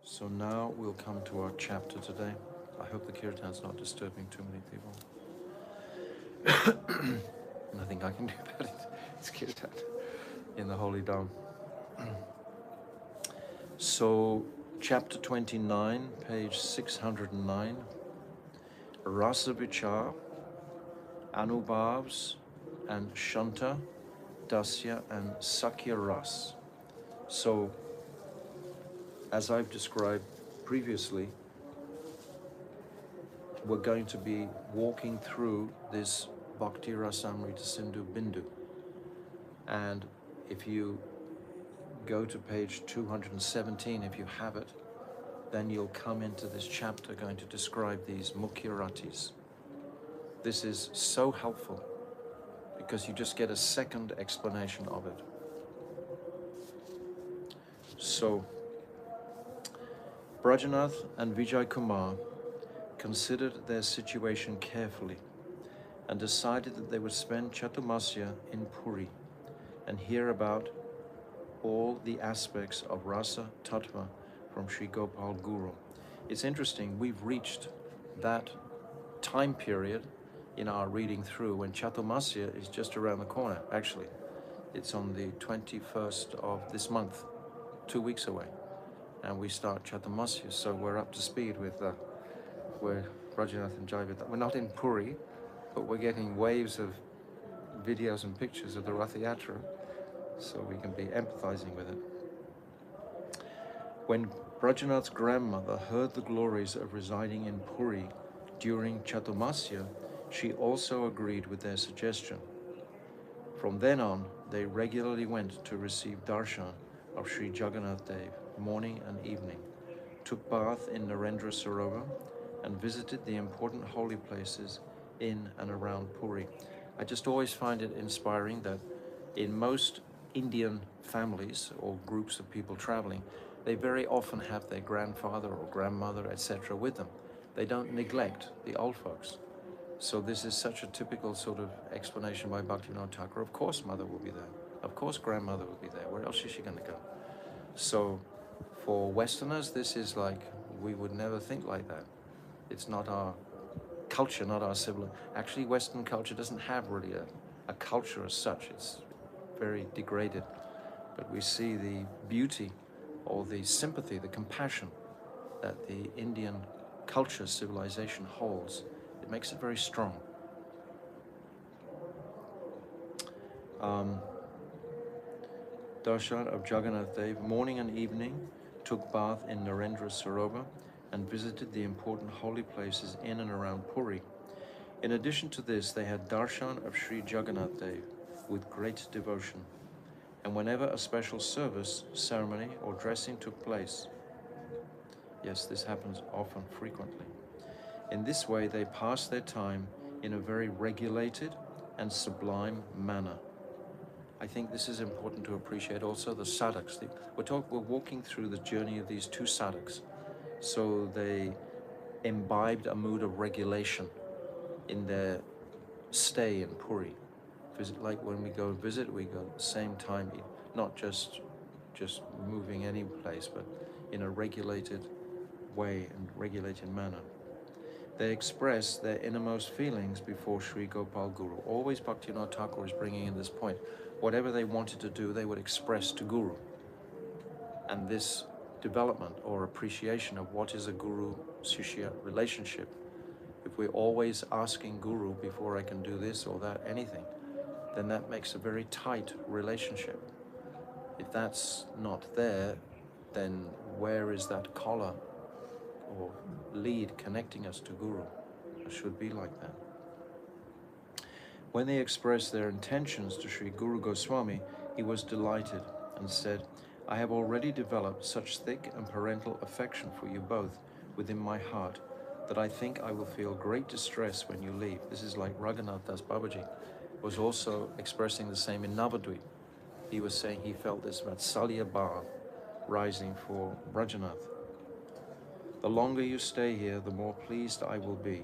So now we'll come to our chapter today. I hope the kirtan's not disturbing too many people. Nothing I can do about it. It's kirtan in the Holy Dham. So, chapter 29, page 609, Rasa-vicara, Anubhavas, and Shanta, Dasya, and Sakhya Ras. So, as I've described previously, we're going to be walking through this Bhakti Rasamrita Sindhu Bindu. And if you go to page 217, if you have it, then you'll come into this chapter going to describe these Mukhya Ratis. This is so helpful because you just get a second explanation of it. So, Brajanath and Vijay Kumar considered their situation carefully and decided that they would spend Chaturmasya in Puri and hear about all the aspects of Rasa Tattva from Sri Gopal Guru. It's interesting, we've reached that time period in our reading through when Chaturmasya is just around the corner. Actually, it's on the 21st of this month, 2 weeks away, and we start Chaturmasya, so we're up to speed with where Rajanath and Jaiva Dharma. We're not in Puri, but we're getting waves of videos and pictures of the Rasa-vicara, so we can be empathizing with it. When Brajanath's grandmother heard the glories of residing in Puri during Chaturmasya, she also agreed with their suggestion. From then on, they regularly went to receive darshan of Sri Jagannath Dev morning and evening, took bath in Narendra Sarovar, and visited the important holy places in and around Puri. I just always find it inspiring that in most Indian families or groups of people traveling, they very often have their grandfather or grandmother, etc. with them. They don't neglect the old folks. So this is such a typical sort of explanation by Bhaktivinoda Thakur. Of course mother will be there. Of course grandmother will be there. Where else is she going to go? So for Westerners, this is like, we would never think like that. It's not our culture, not our civilization. Actually, Western culture doesn't have really a culture as such. It's very degraded. But we see the beauty or the sympathy, the compassion that the Indian culture, civilization holds. It makes it very strong. Darshan of Jagannath Dev, morning and evening, took bath in Narendra Sarovar and visited the important holy places in and around Puri. In addition to this, they had darshan of Sri Jagannath Dev with great devotion. And whenever a special service, ceremony, or dressing took place, yes, this happens often, frequently. In this way, they passed their time in a very regulated and sublime manner. I think this is important to appreciate also the sadhaks. We're walking through the journey of these two sadhaks. So they imbibed a mood of regulation in their stay in Puri. Like when we go visit, we go at the same time, not just moving any place, but in a regulated way and regulated manner. They express their innermost feelings before Sri Gopal Guru. Always Bhaktivinoda Thakur is bringing in this point. Whatever they wanted to do, they would express to Guru. And this development or appreciation of what is a Guru-Shishya relationship, if we're always asking Guru before I can do this or that, anything, then that makes a very tight relationship. If that's not there, then where is that collar or lead connecting us to Guru? It should be like that. When they expressed their intentions to Sri Guru Goswami, he was delighted and said, I have already developed such thick and parental affection for you both within my heart that I think I will feel great distress when you leave. This is like Raghunath Das Babaji was also expressing the same in Navadvip. He was saying he felt this Vatsalya Bhav rising for Brajanath. The longer you stay here, the more pleased I will be.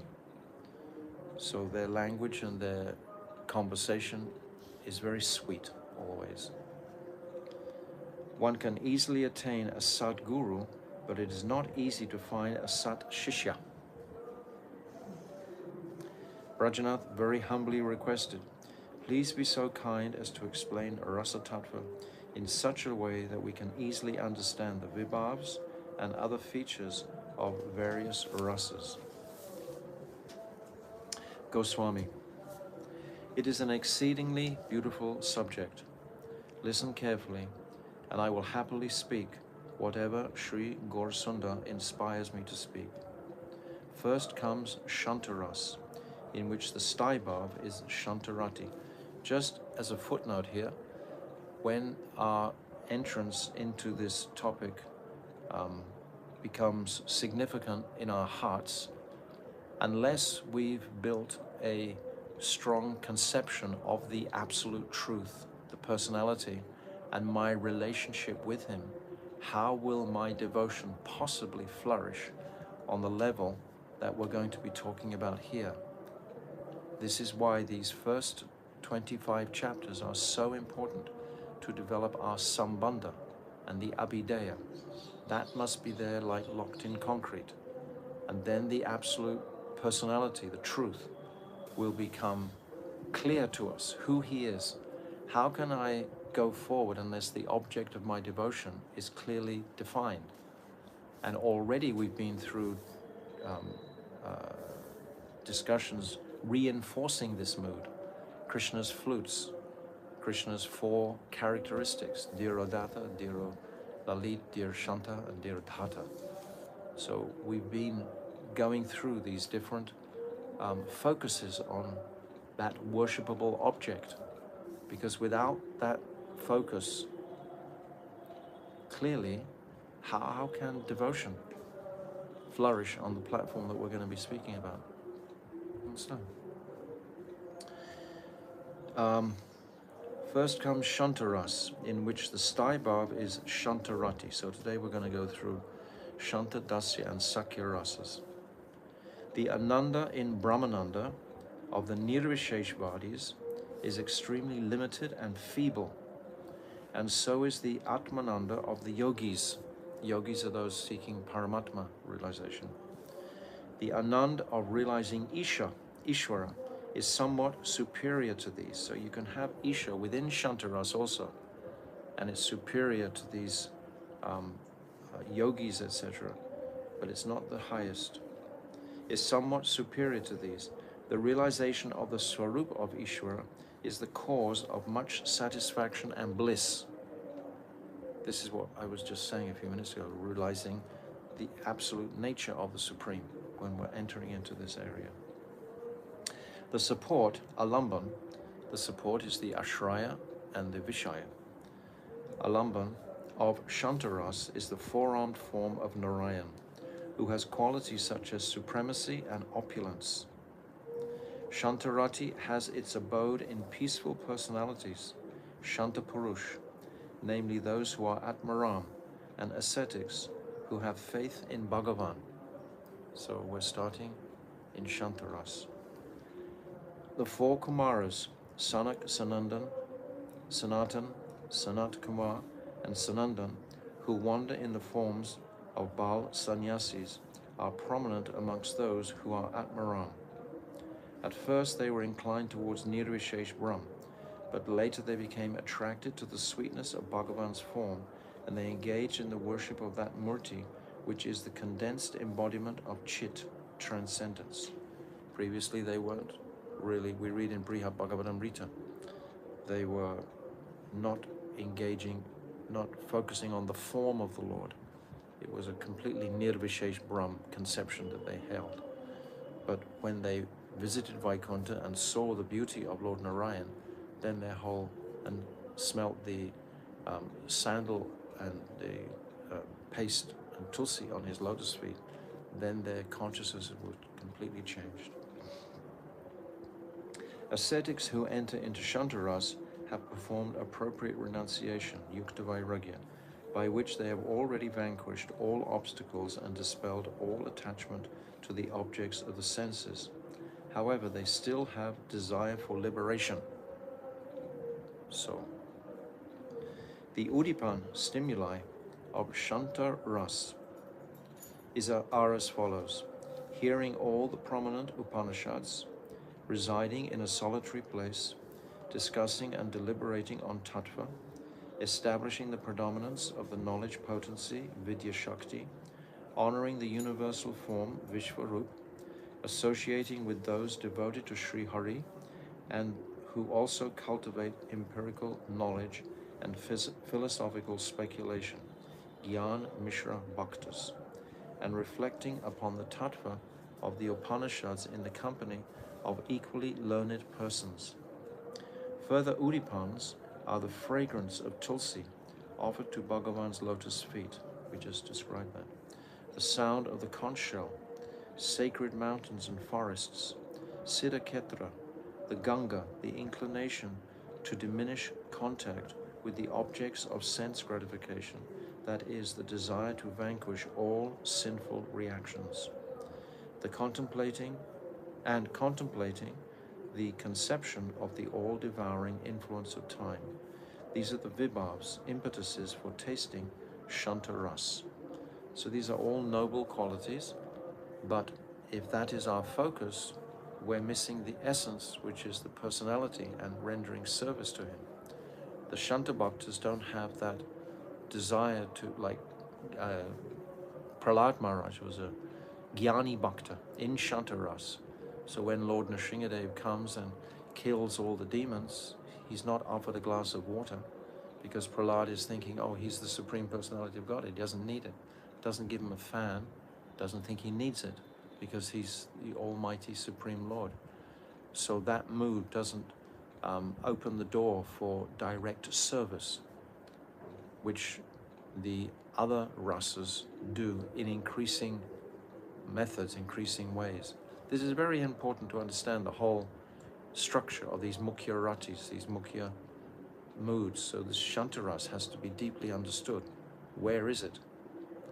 So their language and their conversation is very sweet, always. One can easily attain a Sadguru but it is not easy to find a Sat Shishya. Brajanath very humbly requested, please be so kind as to explain Rasa Tattva in such a way that we can easily understand the vibhavs and other features of various rasas. Goswami, it is an exceedingly beautiful subject. Listen carefully, and I will happily speak whatever Sri Gaurasundar inspires me to speak. First comes Shantaras, in which the Staibhav is Shantarati. Just as a footnote here, when our entrance into this topic becomes significant in our hearts, unless we've built a strong conception of the absolute truth, the personality, and my relationship with him, how will my devotion possibly flourish on the level that we're going to be talking about here? This is why these first 25 chapters are so important to develop our sambandha and the abhideya. That must be there like locked in concrete. And then the absolute personality, the truth, will become clear to us, who he is. How can I go forward unless the object of my devotion is clearly defined? And already we've been through discussions reinforcing this mood. Krishna's flutes, Krishna's 4 characteristics, Dhirodata, Dhiro Lalit, Dhir Shanta, and Dhir Dhata. So we've been going through these different focuses on that worshipable object, because without that focus, clearly, how can devotion flourish on the platform that we're going to be speaking about? Understand? First comes Shantaras, in which the Staibhav is Shantarati. So today we're going to go through Shanta, Dasya, and Sakhya rasas. The Ananda in Brahmananda of the Nirvisheshvadis is extremely limited and feeble, and so is the Atmananda of the Yogis. Yogis are those seeking Paramatma realization. The Anand of realizing Isha, Ishvara, is somewhat superior to these. So you can have Isha within Shantaras also, and it's superior to these yogis, etc., but it's not the highest. It's somewhat superior to these. The realization of the Swarup of Ishvara is the cause of much satisfaction and bliss. This is what I was just saying a few minutes ago, realizing the absolute nature of the Supreme when we're entering into this area. The support, Alamban, the support is the Ashraya and the Vishaya. Alamban of Shantaras is the 4-armed form of Narayan, who has qualities such as supremacy and opulence. Shantarati has its abode in peaceful personalities, Shantapurush, namely those who are Atmaram, and ascetics who have faith in Bhagavan. So we're starting in Shantaras. The 4 Kumaras, Sanak, Sanandan, Sanatan, Sanat Kumar, and Sanandan, who wander in the forms of Bal sannyasis, are prominent amongst those who are Atmaram. At first they were inclined towards Nirvishesh Brahm, but later they became attracted to the sweetness of Bhagavan's form, and they engaged in the worship of that Murti, which is the condensed embodiment of Chit, transcendence. Previously they weren't really, we read in Brihad Bhagavatamrita, they were not engaging, not focusing on the form of the Lord. It was a completely Nirvishesh Brahm conception that they held. But when they visited Vaikuntha and saw the beauty of Lord Narayan, then their whole, and smelt the sandal and the paste and tulsi on his lotus feet, then their consciousness was completely changed. Ascetics who enter into Shantaras have performed appropriate renunciation, Yukta Vairagya, by which they have already vanquished all obstacles and dispelled all attachment to the objects of the senses. However, they still have desire for liberation. So, the Udipan stimuli of Shanta Ras are as follows. Hearing all the prominent Upanishads, residing in a solitary place, discussing and deliberating on tattva, establishing the predominance of the knowledge potency, Vidya Shakti, honoring the universal form, Vishvarup, associating with those devoted to Sri Hari and who also cultivate empirical knowledge and philosophical speculation, Gyan Mishra Bhaktas, and reflecting upon the tattva of the Upanishads in the company of equally learned persons. Further udipans are the fragrance of tulsi offered to Bhagavan's lotus feet. We just described that. The sound of the conch shell, sacred mountains and forests, Siddhaketra, the Ganga, the inclination to diminish contact with the objects of sense gratification, that is, the desire to vanquish all sinful reactions. The contemplating the conception of the all-devouring influence of time. These are the vibhavs, impetuses for tasting Shanta Ras. So these are all noble qualities, but if that is our focus, we're missing the essence, which is the personality and rendering service to him. The Shanta Bhaktas don't have that desire to, like Prahlad Maharaj was a Jnani Bhakta in Shanta Ras. So when Lord Nrsimhadev comes and kills all the demons, he's not offered a glass of water because Prahlad is thinking, oh, he's the Supreme Personality of God. He doesn't need it. Doesn't give him a fan, doesn't think he needs it because he's the Almighty Supreme Lord. So that mood doesn't open the door for direct service, which the other rasas do in increasing methods, increasing ways. This is very important to understand the whole structure of these mukhya ratis, these mukhya moods. So this Shantaras has to be deeply understood. Where is it?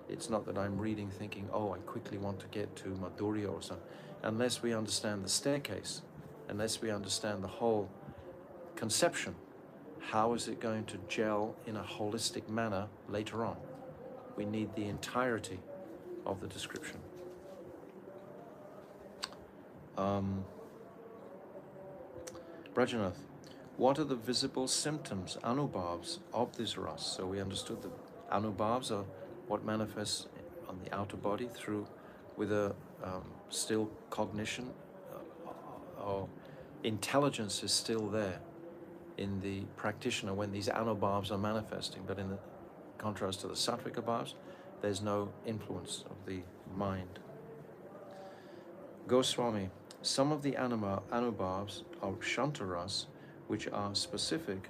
It's not that I'm reading thinking, oh, I quickly want to get to Madhurya or something. Unless we understand the staircase, unless we understand the whole conception, how is it going to gel in a holistic manner later on? We need the entirety of the description. Brajanath, what are the visible symptoms, Anubhavas, of this ras? So we understood that Anubhavas are what manifests on the outer body through with a still cognition or intelligence is still there in the practitioner when these Anubhavas are manifesting, but in the contrast to the Sattvika bhavas, there's no influence of the mind. Goswami, some of the Anubhavas of Shantaras, which are specific,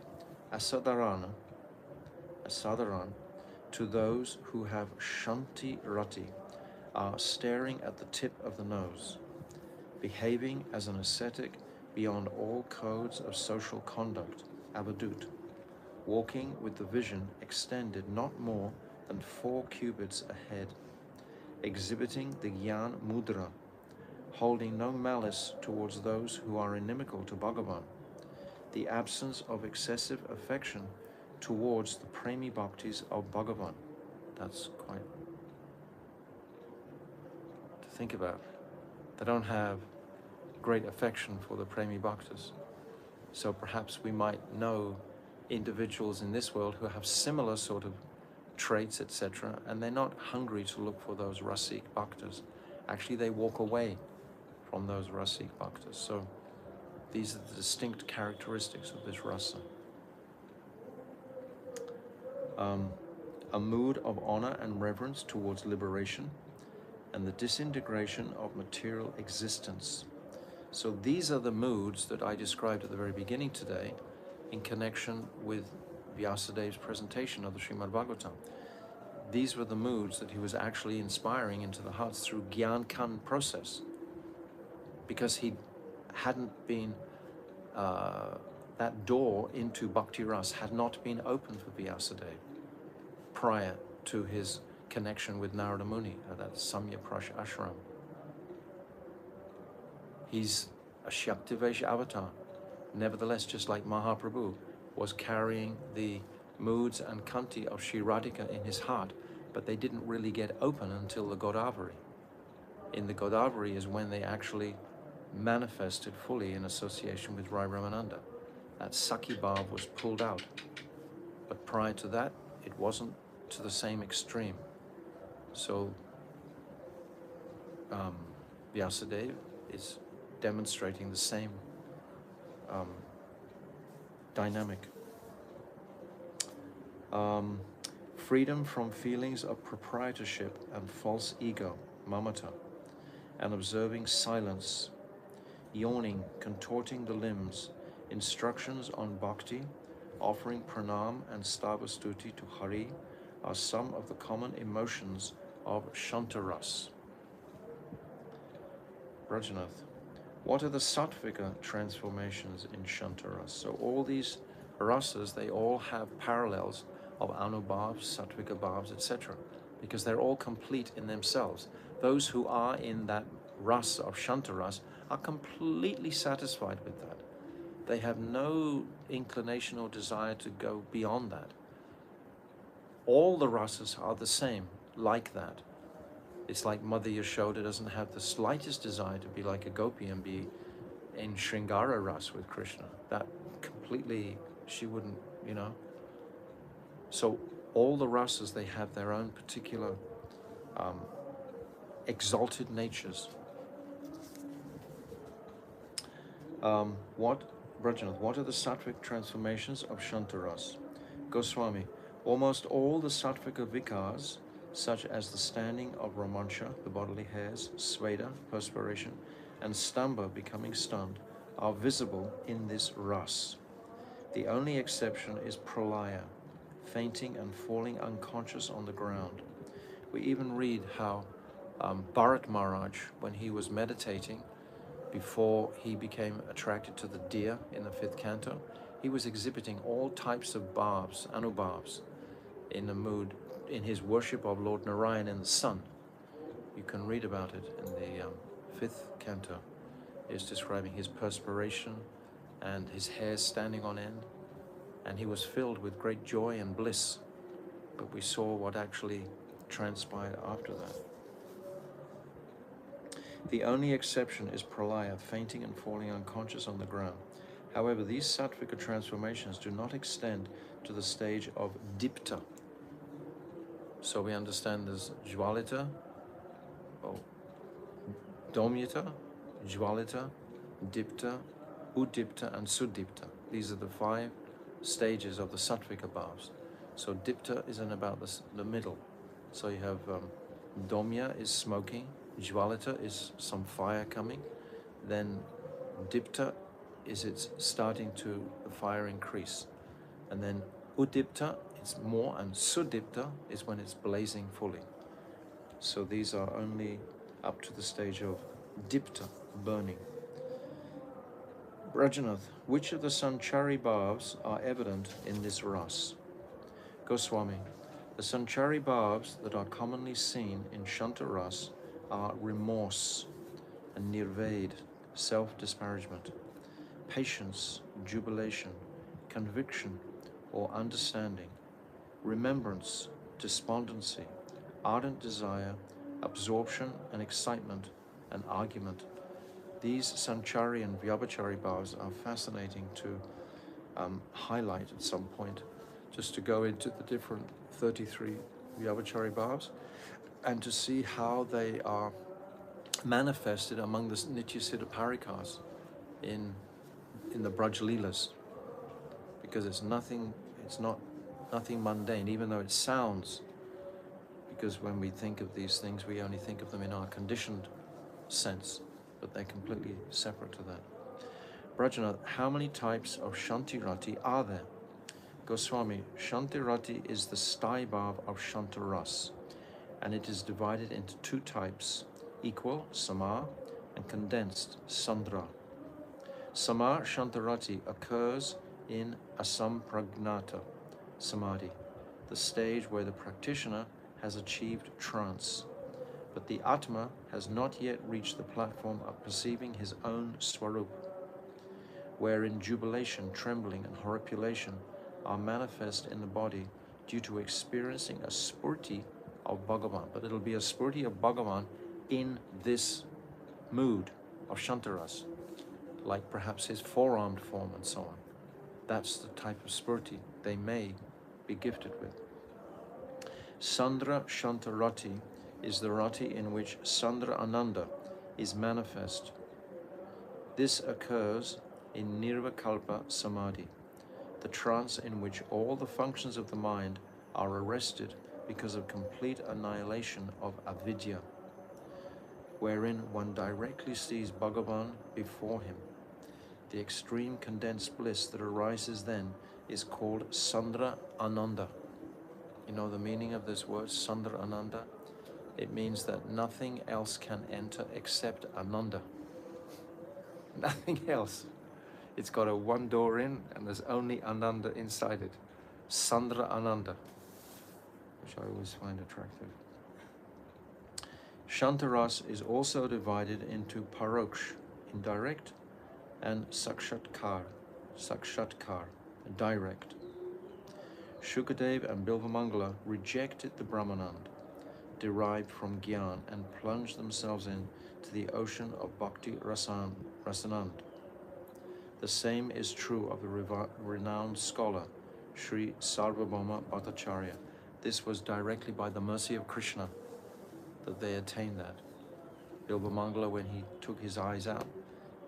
asadharan, to those who have Shanti Rati, are staring at the tip of the nose, behaving as an ascetic beyond all codes of social conduct, avadut, walking with the vision extended not more than 4 cubits ahead, exhibiting the Gyan Mudra, holding no malice towards those who are inimical to Bhagavan, the absence of excessive affection towards the Premi Bhaktis of Bhagavan. That's quite to think about. They don't have great affection for the Premi Bhaktas. So perhaps we might know individuals in this world who have similar sort of traits, etc., and they're not hungry to look for those Rasik Bhaktas. Actually, they walk away from those Rasik Bhaktas. So these are the distinct characteristics of this rasa. A mood of honor and reverence towards liberation and the disintegration of material existence. So these are the moods that I described at the very beginning today in connection with Vyasadev's presentation of the Srimad Bhagavatam. These were the moods that he was actually inspiring into the hearts through Gyan Kan process, because he hadn't been, that door into Bhakti Ras had not been opened for Vyasadeva prior to his connection with Narada Muni at that Samya Prash ashram. He's a Shaktivesh avatar. Nevertheless, just like Mahaprabhu was carrying the moods and kanti of Shri Radhika in his heart, but they didn't really get open until the Godavari. In the Godavari is when they actually manifested fully in association with Rai Ramananda. That Sakhya Bhav was pulled out. But prior to that, it wasn't to the same extreme. So Vyasadeva is demonstrating the same dynamic. Freedom from feelings of proprietorship and false ego, mamata, and observing silence, yawning, contorting the limbs, instructions on bhakti, offering pranam and stavastuti to Hari are some of the common emotions of Shantaras. Rajanath, what are the sattvika transformations in Shantaras? So all these rasas, they all have parallels of Anubhavas, sattvika bhavs, etc. because they're all complete in themselves. Those who are in that rasa of Shantaras are completely satisfied with that. They have no inclination or desire to go beyond that. All the rasas are the same, like that. It's like Mother Yashoda doesn't have the slightest desire to be like a gopi and be in Shringara ras with Krishna. That completely, she wouldn't, you know. So all the rasas, they have their own particular exalted natures. What are the sattvic transformations of Shantaras? Goswami, almost all the sattvika vikars, such as the standing of romancha, the bodily hairs, sweda, perspiration, and stamba, becoming stunned, are visible in this ras. The only exception is pralaya, fainting and falling unconscious on the ground. We even read how Bharat Maharaj, when he was meditating, before he became attracted to the deer in the 5th canto, he was exhibiting all types of bhavs, anubhavs, in the mood, in his worship of Lord Narayan in the sun. You can read about it in the 5th canto. It's describing his perspiration and his hair standing on end, and he was filled with great joy and bliss. But we saw what actually transpired after that. The only exception is pralaya, fainting and falling unconscious on the ground. However, these sattvika transformations do not extend to the stage of dipta. So we understand there's jwalita, domyata, jwalita, dipta, udipta, and sudipta. These are the 5 stages of the sattvika bhavs. So dipta is in about the middle. So you have domya is smoking, jwalita is some fire coming, then dipta is it's starting to the fire increase, and then udipta it's more, and sudipta is when it's blazing fully. So these are only up to the stage of dipta, burning. Rajanath, which of the sanchari bhavs are evident in this ras? Goswami, the sanchari bhavs that are commonly seen in Shantaras are remorse and nirved, self-disparagement, patience, jubilation, conviction or understanding, remembrance, despondency, ardent desire, absorption and excitement, and argument. These sanchari and vyabhachari bhavs are fascinating to highlight at some point, just to go into the different 33 vyabhachari bhavs and to see how they are manifested among the Nitya Siddha Parikas in the Braj Leelas, because it's not nothing mundane, even though it sounds, because when we think of these things, we only think of them in our conditioned sense, but they're completely separate to that. Brajanath, how many types of Shantirati are there? Goswami, Shantirati is the sthai bhav of Shantaras, and it is divided into 2 types, equal, sama, and condensed, sandra. Sama Shantarati occurs in asampragnata samadhi, the stage where the practitioner has achieved trance, but the Atma has not yet reached the platform of perceiving his own swarup, wherein jubilation, trembling, and horripilation are manifest in the body due to experiencing a spurti of Bhagavan, but it'll be a spurti of Bhagavan in this mood of Shantaras, like perhaps his four-armed form and so on. That's the type of spurti they may be gifted with. Sandra Shantarati is the rati in which Sandra Ananda is manifest. This occurs in Nirvikalpa Samadhi, the trance in which all the functions of the mind are arrested because of complete annihilation of avidya, wherein one directly sees Bhagavan before him. The extreme condensed bliss that arises then is called Sandra Ananda. You know the meaning of this word, Sandra Ananda? It means that nothing else can enter except Ananda. Nothing else. It's got a one door in and there's only Ananda inside it. Sandra Ananda, which I always find attractive. Shantaras is also divided into Paroksh, indirect, and Sakshatkar, direct. Shukadev and Bilvamangala rejected the Brahmanand, derived from Gyan, and plunged themselves into the ocean of Bhakti Rasanand. The same is true of the renowned scholar, Sri Sarvabhauma Bhattacharya. This was directly by the mercy of Krishna that they attained that. Bilvamangala, when he took his eyes out,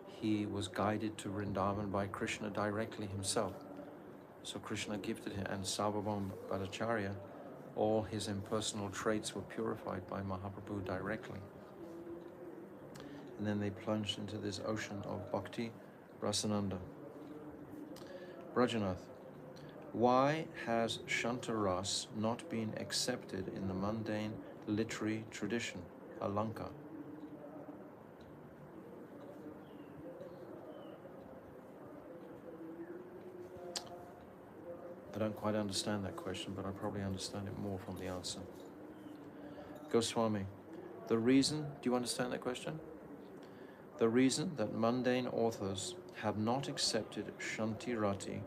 he was guided to Vrindavan by Krishna directly himself. So Krishna gifted him, and Sarvabhauma Bhattacharya, all his impersonal traits were purified by Mahaprabhu directly. And then they plunged into this ocean of Bhakti Rasananda. Brajanath, why has Shantaras not been accepted in the mundane literary tradition, Alanka? I don't quite understand that question, but I probably understand it more from the answer. Goswami, the reason, do you understand that question? The reason that mundane authors have not accepted Shantirati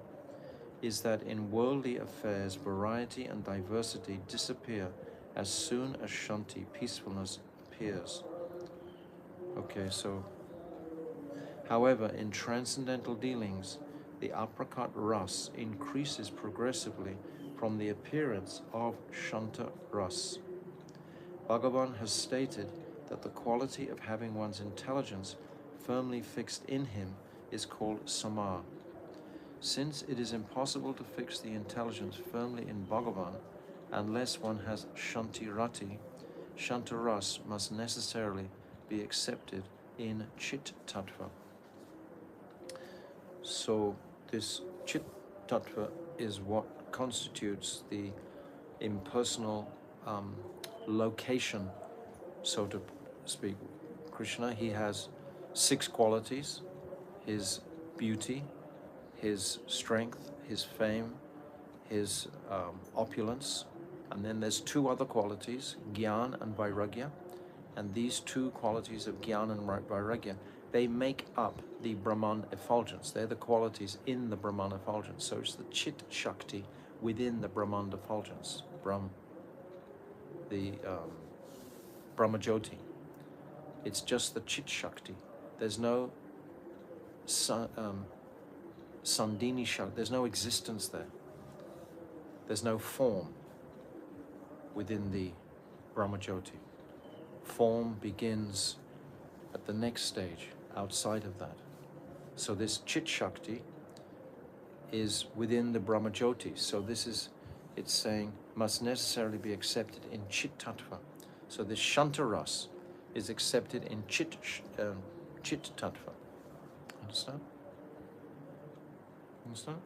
is that in worldly affairs, variety and diversity disappear as soon as Shanti, peacefulness, appears. Okay, so, however, in transcendental dealings, the apricot ras increases progressively from the appearance of Shanta ras. Bhagavan has stated that the quality of having one's intelligence firmly fixed in him is called sama. Since it is impossible to fix the intelligence firmly in Bhagavan unless one has Shantirati, Shantaras must necessarily be accepted in Chit Tattva. So this Chit Tattva is what constitutes the impersonal location, so to speak. Krishna, he has 6 qualities: his beauty, his strength, his fame, his opulence, and then there's 2 other qualities, Gyan and Vairagya, and these 2 qualities of Gyan and Vairagya, they make up the Brahman effulgence. They're the qualities in the Brahman effulgence. So it's the Chit Shakti within the Brahman effulgence, the Brahma Jyoti. It's just the Chit Shakti. There's no Sandini Shakti. There's no existence there. There's no form within the Brahma Jyoti. Form begins at the next stage, outside of that. So this Chit Shakti is within the Brahma Jyoti. So this is, it's saying, must necessarily be accepted in Chit Tattva. So this Shantaras is accepted in Chit Tattva. Understand? Understand?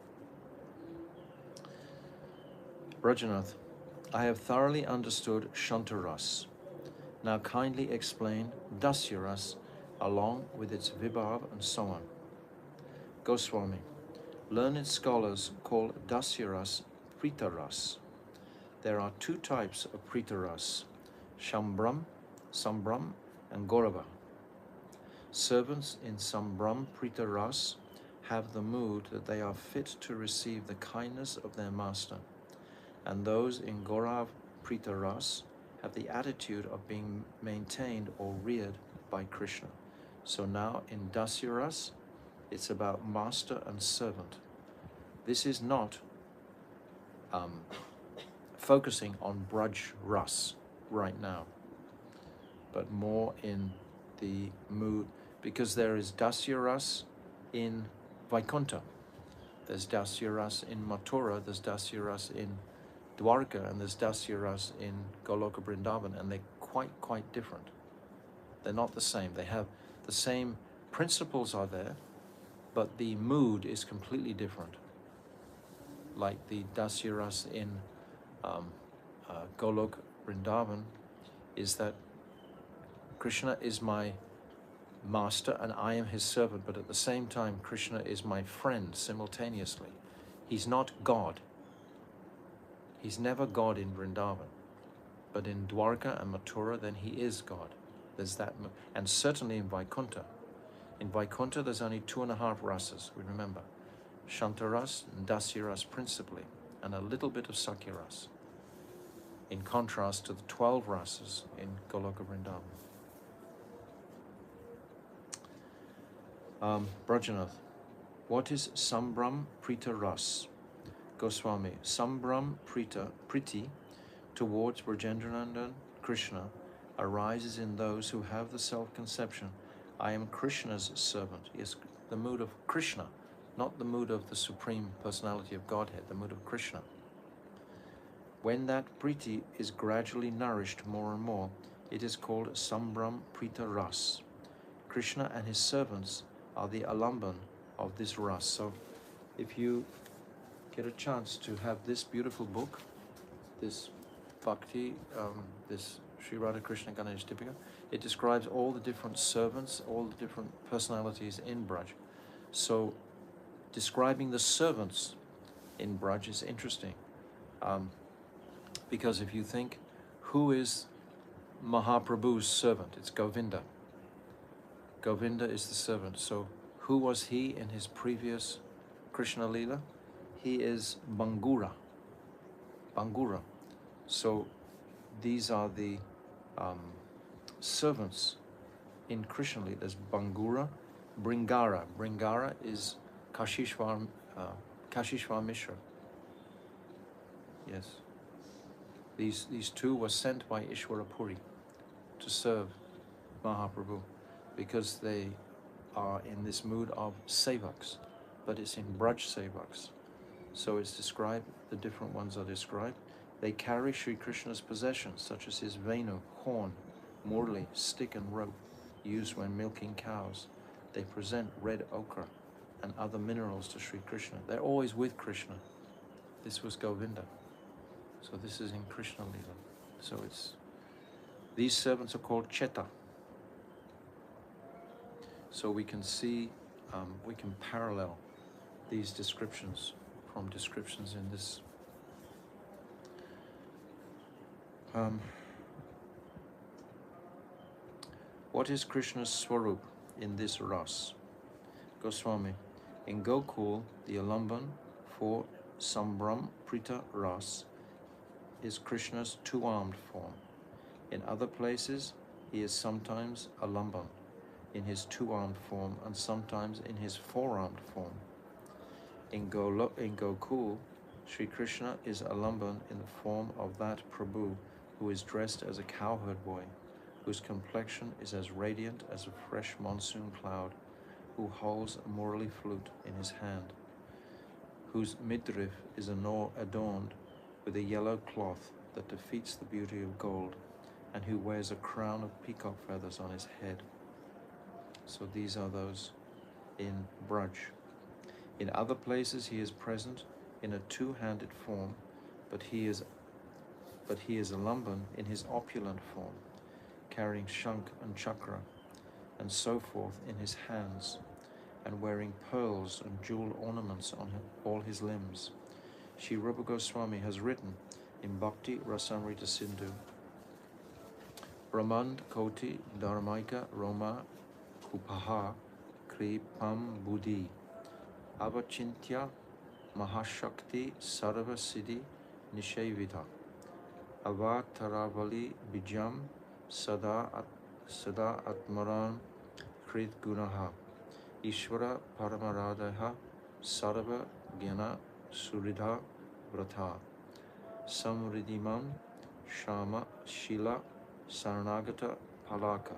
Brajanath, I have thoroughly understood Shantaras. Now kindly explain Dasya Ras along with its Vibhav and so on. Goswami, learned scholars call Dasya Ras Prita Ras. There are 2 types of Prita Ras, Sambram, and Gaurava. Servants in Sambram Prita Ras have the mood that they are fit to receive the kindness of their master, and those in Gaurav Prita Ras have the attitude of being maintained or reared by Krishna. So now in Dasya Ras, it's about master and servant. This is not focusing on Braj Ras right now, but more in the mood, because there is Dasya Ras in Vaikuntha, there's Dasya Ras in Mathura, there's Dasya Ras in Dwarka, and there's Dasya Ras in Goloka Vrindavan, and they're quite different. They're not the same. They have the same principles are there, but the mood is completely different. Like the Dasya Ras in Golok Vrindavan is that Krishna is my master and I am his servant, but at the same time Krishna is my friend simultaneously. He's not God. He's never God in Vrindavan, but in Dwarka and Mathura then he is God. There's that, and certainly in Vaikuntha. In Vaikuntha there's only 2.5 rasas, we remember. Shantaras and Dasyaras principally, and a little bit of Sakyaras, in contrast to the 12 rasas in Goloka Vrindavan. Brajanath, what is Sambram Prita Ras? Goswami, Sambram Priti towards Brajendranandan Krishna arises in those who have the self-conception, I am Krishna's servant. Yes, the mood of Krishna, not the mood of the Supreme Personality of Godhead, the mood of Krishna. When that priti is gradually nourished more and more, it is called Sambram Prita Ras. Krishna and his servants are the alamban of this ras. So if you get a chance to have this beautiful book, this Bhakti, this Sri Radha Krishna Ganesh Tipika, it describes all the different servants, all the different personalities in Braj. So describing the servants in Braj is interesting. Because if you think, who is Mahaprabhu's servant? It's Govinda. Govinda is the servant. So who was he in his previous Krishna Leela? He is Bangura. Bangura. So these are the servants in Krishna Leela. There's Bangura, Bringara. Bringara is Kashishvar Mishra. Yes. These two were sent by Ishwara Puri to serve Mahaprabhu because they are in this mood of sevaks, but it's in Braj sevaks. So it's described, the different ones are described. They carry Sri Krishna's possessions, such as his Venu, horn, murli, stick and rope, used when milking cows. They present red ochre and other minerals to Sri Krishna. They're always with Krishna. This was Govinda. So this is in Krishna Leela. So these servants are called Cheta. So we can see, we can parallel these descriptions from descriptions in this. What is Krishna's Swarup in this ras? Goswami, in Gokul, the alamban for Sambram Prita Ras is Krishna's two-armed form. In other places, he is sometimes alamban in his two-armed form and sometimes in his four-armed form. In Gokul, Sri Krishna is alamban in the form of that Prabhu who is dressed as a cowherd boy, whose complexion is as radiant as a fresh monsoon cloud, who holds a murli flute in his hand, whose midriff is adorned with a yellow cloth that defeats the beauty of gold, and who wears a crown of peacock feathers on his head. So these are those in Braj. In other places he is present in a two-handed form, but he is alamban in his opulent form, carrying shankh and chakra and so forth in his hands, and wearing pearls and jewel ornaments on all his limbs. Shri Rupa Goswami has written in Bhakti Rasamrita Sindhu, Brahmand Koti Dharmaika Roma Kupaha Kripam Buddhi Avachintya Mahashakti Sarva Siddhi Nishevita Avataravali Bijam Sada Atmaran Krit Gunaha Ishvara Paramaradha Sarva Gyana Suridha Vrata Samridimam Shama Shila Saranagata Palaka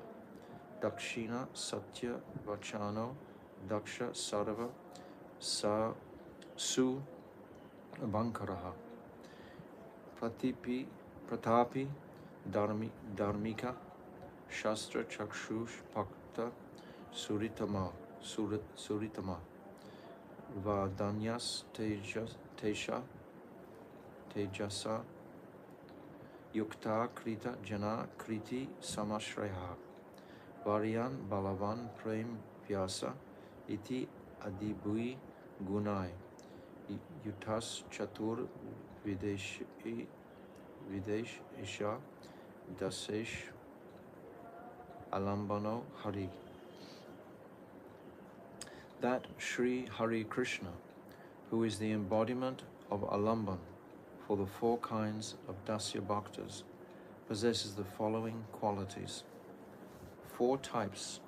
Dakshina Satya Vachano Daksha Sarva Sa Su Bankaraha Pratapi Dharmika Shastra Chakshush Pakta Suritama Vadanyas Tejasa Yukta Krita Jana Kriti Samashreha Varyan Balavan Prem Vyasa Iti Adibui Gunai Yutas Chatur Videsh Isha Dasesh Alambano Hari. That Sri Hari Krishna, who is the embodiment of Alamban for the four kinds of Dasya Bhaktas, possesses the following qualities. Four types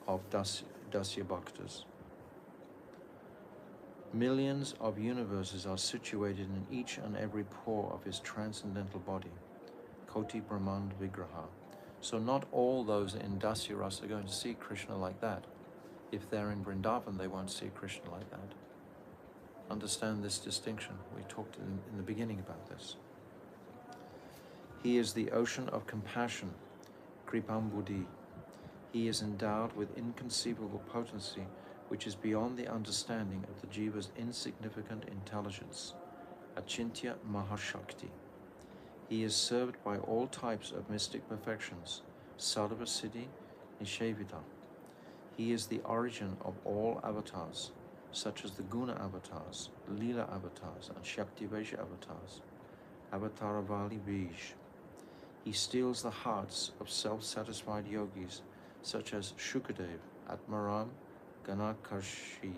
of Dasya Bhaktas. Millions of universes are situated in each and every pore of his transcendental body, Koti Brahmand Vigraha. So not all those in Dasya Rasa are going to see Krishna like that. If they're in Vrindavan, they won't see Krishna like that. Understand this distinction. We talked in the beginning about this. He is the ocean of compassion, Kripambudi. He is endowed with inconceivable potency, which is beyond the understanding of the jiva's insignificant intelligence, Achintya Mahashakti. He is served by all types of mystic perfections, Sarva Siddhi, Nishevita. He is the origin of all avatars, such as the Guna avatars, Leela avatars, and Shaktivesha avatars, Avataravali Bij. He steals the hearts of self-satisfied yogis, such as Shukadev, Atmaram, Ganakarshi.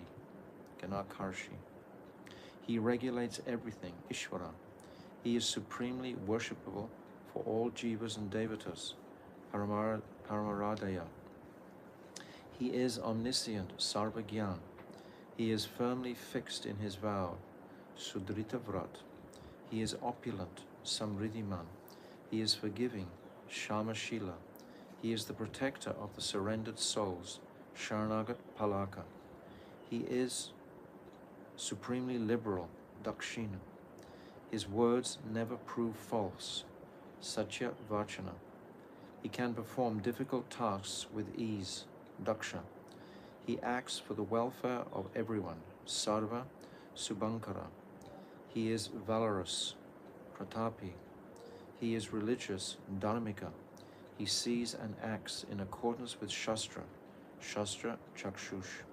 He regulates everything, Ishvara. He is supremely worshipable for all jivas and devatas, Paramaradaya. He is omniscient, Sarvagyan. He is firmly fixed in his vow, Sudrita Vrat. He is opulent, Samriddhiman. He is forgiving, Shamashila. He is the protector of the surrendered souls, Sharanagat Palaka. He is supremely liberal, Dakshina. His words never prove false, Satya Vachana. He can perform difficult tasks with ease, Daksha. He acts for the welfare of everyone, Sarva Subankara. He is valorous, Pratapi. He is religious, Dharmika. He sees and acts in accordance with Shastra, Shastra Chakshush.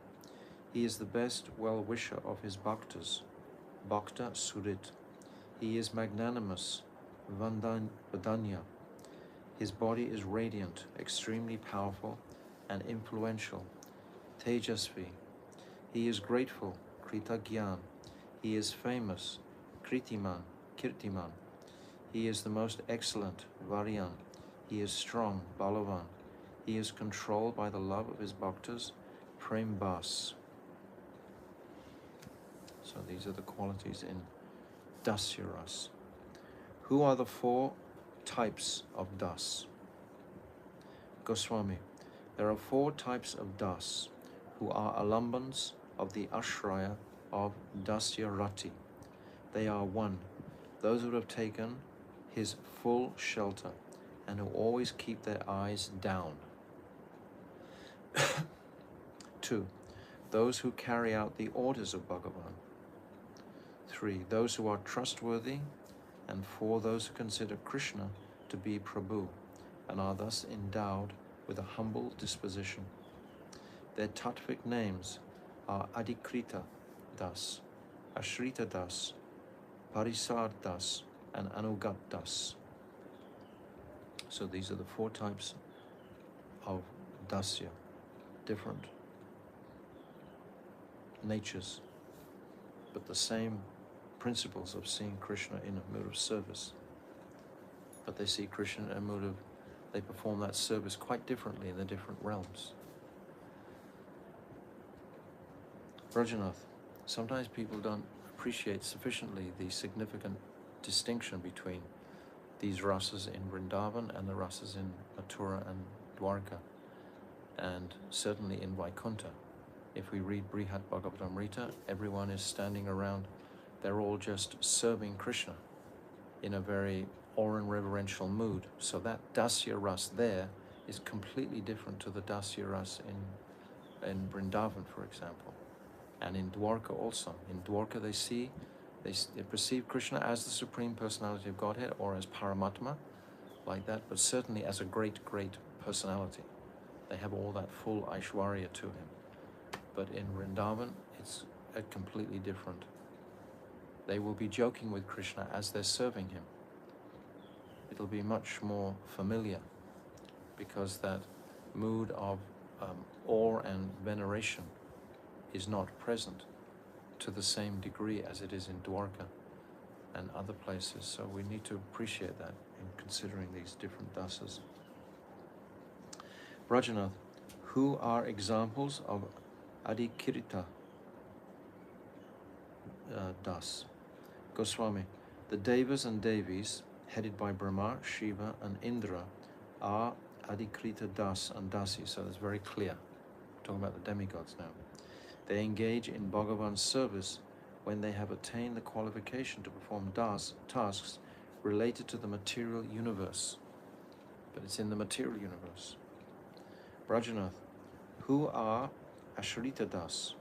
He is the best well-wisher of his bhaktas, Bhakta Surit. He is magnanimous, Vadanya. His body is radiant, extremely powerful, and influential, Tejasvi. He is grateful, Kritagyan. He is famous, Kritiman, Kirtiman. He is the most excellent, Varyan. He is strong, Balavan. He is controlled by the love of his bhaktas, Prembas. So these are the qualities in Dasya Ras. Who are the four types of Das? Goswami. There are four types of Das, who are alambans of the ashraya of Dasya Rati. They are 1. Those who have taken his full shelter and who always keep their eyes down. 2. Those who carry out the orders of Bhagavan. 3. Those who are trustworthy. And 4. Those who consider Krishna to be Prabhu and are thus endowed with a humble disposition. Their tattvic names are Adikrita Das, Ashrita Das, Parisar Das, and Anugat Das. So these are the four types of Dasya, different natures, but the same principles of seeing Krishna in a mood of service. but they see Krishna in a mood of, they perform that service quite differently in the different realms. Rajanath, sometimes people don't appreciate sufficiently the significant distinction between these rasas in Vrindavan and the rasas in Mathura and Dwarka, and certainly in Vaikuntha. If we read Brihat Bhagavatamrita, everyone is standing around, they're all just serving Krishna in a very awe and reverential mood. So that Dasya Ras there is completely different to the Dasya Ras in Vrindavan, for example. And in Dwarka also. In Dwarka they perceive Krishna as the Supreme Personality of Godhead or as Paramatma, like that, but certainly as a great, great personality. They have all that full Aishwarya to him. But in Vrindavan, it's a completely different. They will be joking with Krishna as they're serving him. It'll be much more familiar because that mood of awe and veneration is not present to the same degree as it is in Dwarka and other places. So we need to appreciate that in considering these different dasas. Rajanath, who are examples of Adikirita Das? Goswami, the Devas and Devis, headed by Brahma, Shiva and Indra, are Adikrita Das and Dasi. So that's very clear. We're talking about the demigods now. They engage in Bhagavan's service when they have attained the qualification to perform tasks related to the material universe. But it's in the material universe. Rajanath, who are Ashrita Das?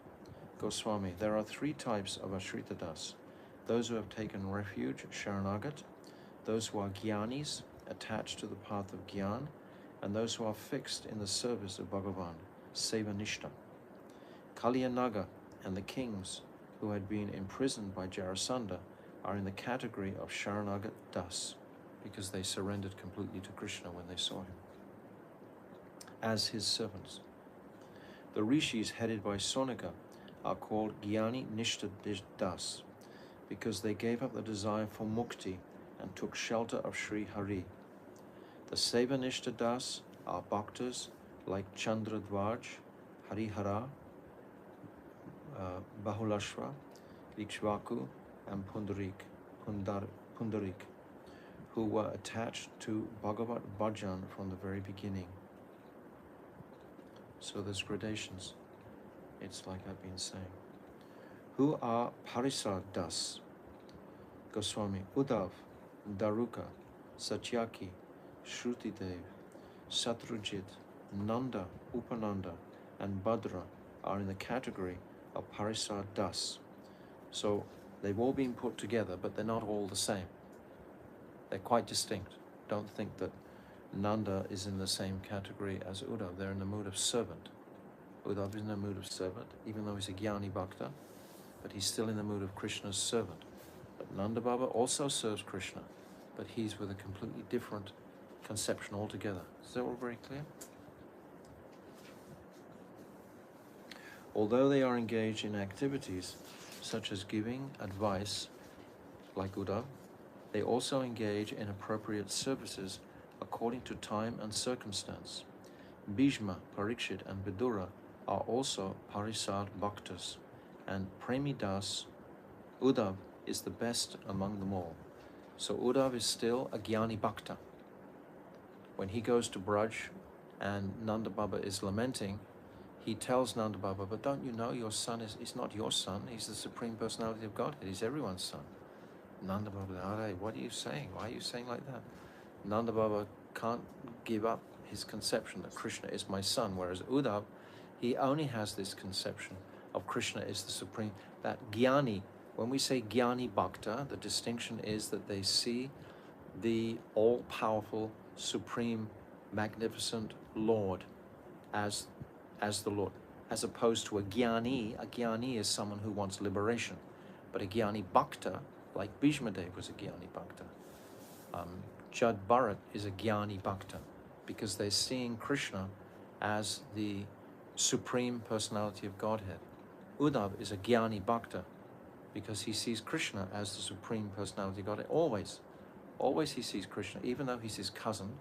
Goswami, there are three types of Ashrita Das. Those who have taken refuge, Sharanagat, those who are Gyanis, attached to the path of Gyan, and those who are fixed in the service of Bhagavan, Sevanishta. Kalyanaga and the kings who had been imprisoned by Jarasandha are in the category of Sharanagat Das, because they surrendered completely to Krishna when they saw him as his servants. The rishis headed by Sonaka are called Gyani Nishta Das, because they gave up the desire for mukti and took shelter of Sri Hari. The Sevanishta Das are bhaktas like Chandradvaj, Harihara, Bahulashva, Ikshvaku, and Pundarik, who were attached to Bhagavat Bhajan from the very beginning. So there's gradations. It's like I've been saying. Who are Parisad Das? Goswami, Uddhav, Daruka, Satyaki, Shrutidev, Satrujit, Nanda, Upananda, and Bhadra are in the category of Parisad Das. So they've all been put together, but they're not all the same. They're quite distinct. Don't think that Nanda is in the same category as Uddhav. They're in the mood of servant. Uddhav is in the mood of servant, even though he's a Gyani Bhakta, but he's still in the mood of Krishna's servant. But Nanda Baba also serves Krishna, but he's with a completely different conception altogether. Is that all very clear? Although they are engaged in activities such as giving advice, like Uddhav, they also engage in appropriate services according to time and circumstance. Bhishma, Parikshit, and Vidura are also Parisad Bhaktas, and Premidas, Uddhav, is the best among them all. So Uddhav is still a Gyani Bhakta. When he goes to Braj and Nanda Baba is lamenting, he tells Nanda Baba, but don't you know your son is not your son, he's the Supreme Personality of Godhead, he's everyone's son. Nanda Baba, Hare, what are you saying? Why are you saying like that? Nanda Baba can't give up his conception that Krishna is my son, whereas Uddhav, he only has this conception of Krishna is the Supreme, that Gyani. When we say Gyani Bhakta, the distinction is that they see the all-powerful, supreme, magnificent Lord as the Lord, as opposed to a Gyani. A Gyani is someone who wants liberation, but a Gyani Bhakta, like Bhishma Dev was a Gyani Bhakta. Jad Bharat is a Gyani Bhakta, because they're seeing Krishna as the Supreme Personality of Godhead. Uddhav is a Gyani Bhakta, because he sees Krishna as the Supreme Personality of Godhead, always. Always he sees Krishna, even though he's his cousin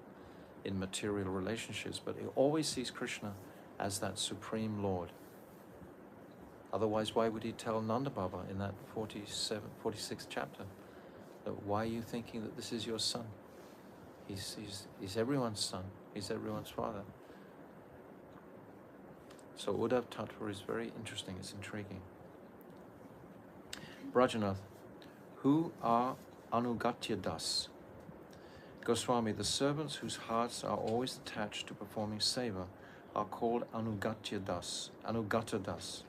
in material relationships, but he always sees Krishna as that supreme Lord. Otherwise, why would he tell Nanda Baba in that 46th chapter that why are you thinking that this is your son? He's everyone's son. He's everyone's father. So Uddhav Tattva is very interesting. It's intriguing. Brajanath, who are Anugatya Das? Goswami, the servants whose hearts are always attached to performing seva are called Anugatya Das, Anugata Das,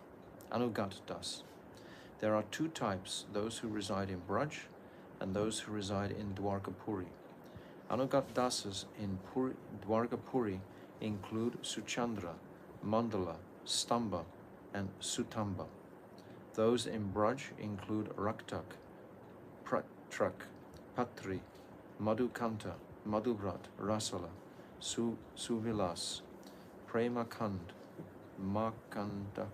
Anugat Das. There are two types, those who reside in Braj and those who reside in Dwarkapuri. Anugat Dasas in Dwarkapuri include Suchandra, Mandala, Stamba, and Sutamba. Those in Braj include Raktak, Pratrak, Patri, Madhukanta, Madhubrat, Rasala, Suvilas, Premakand, Makarandaka,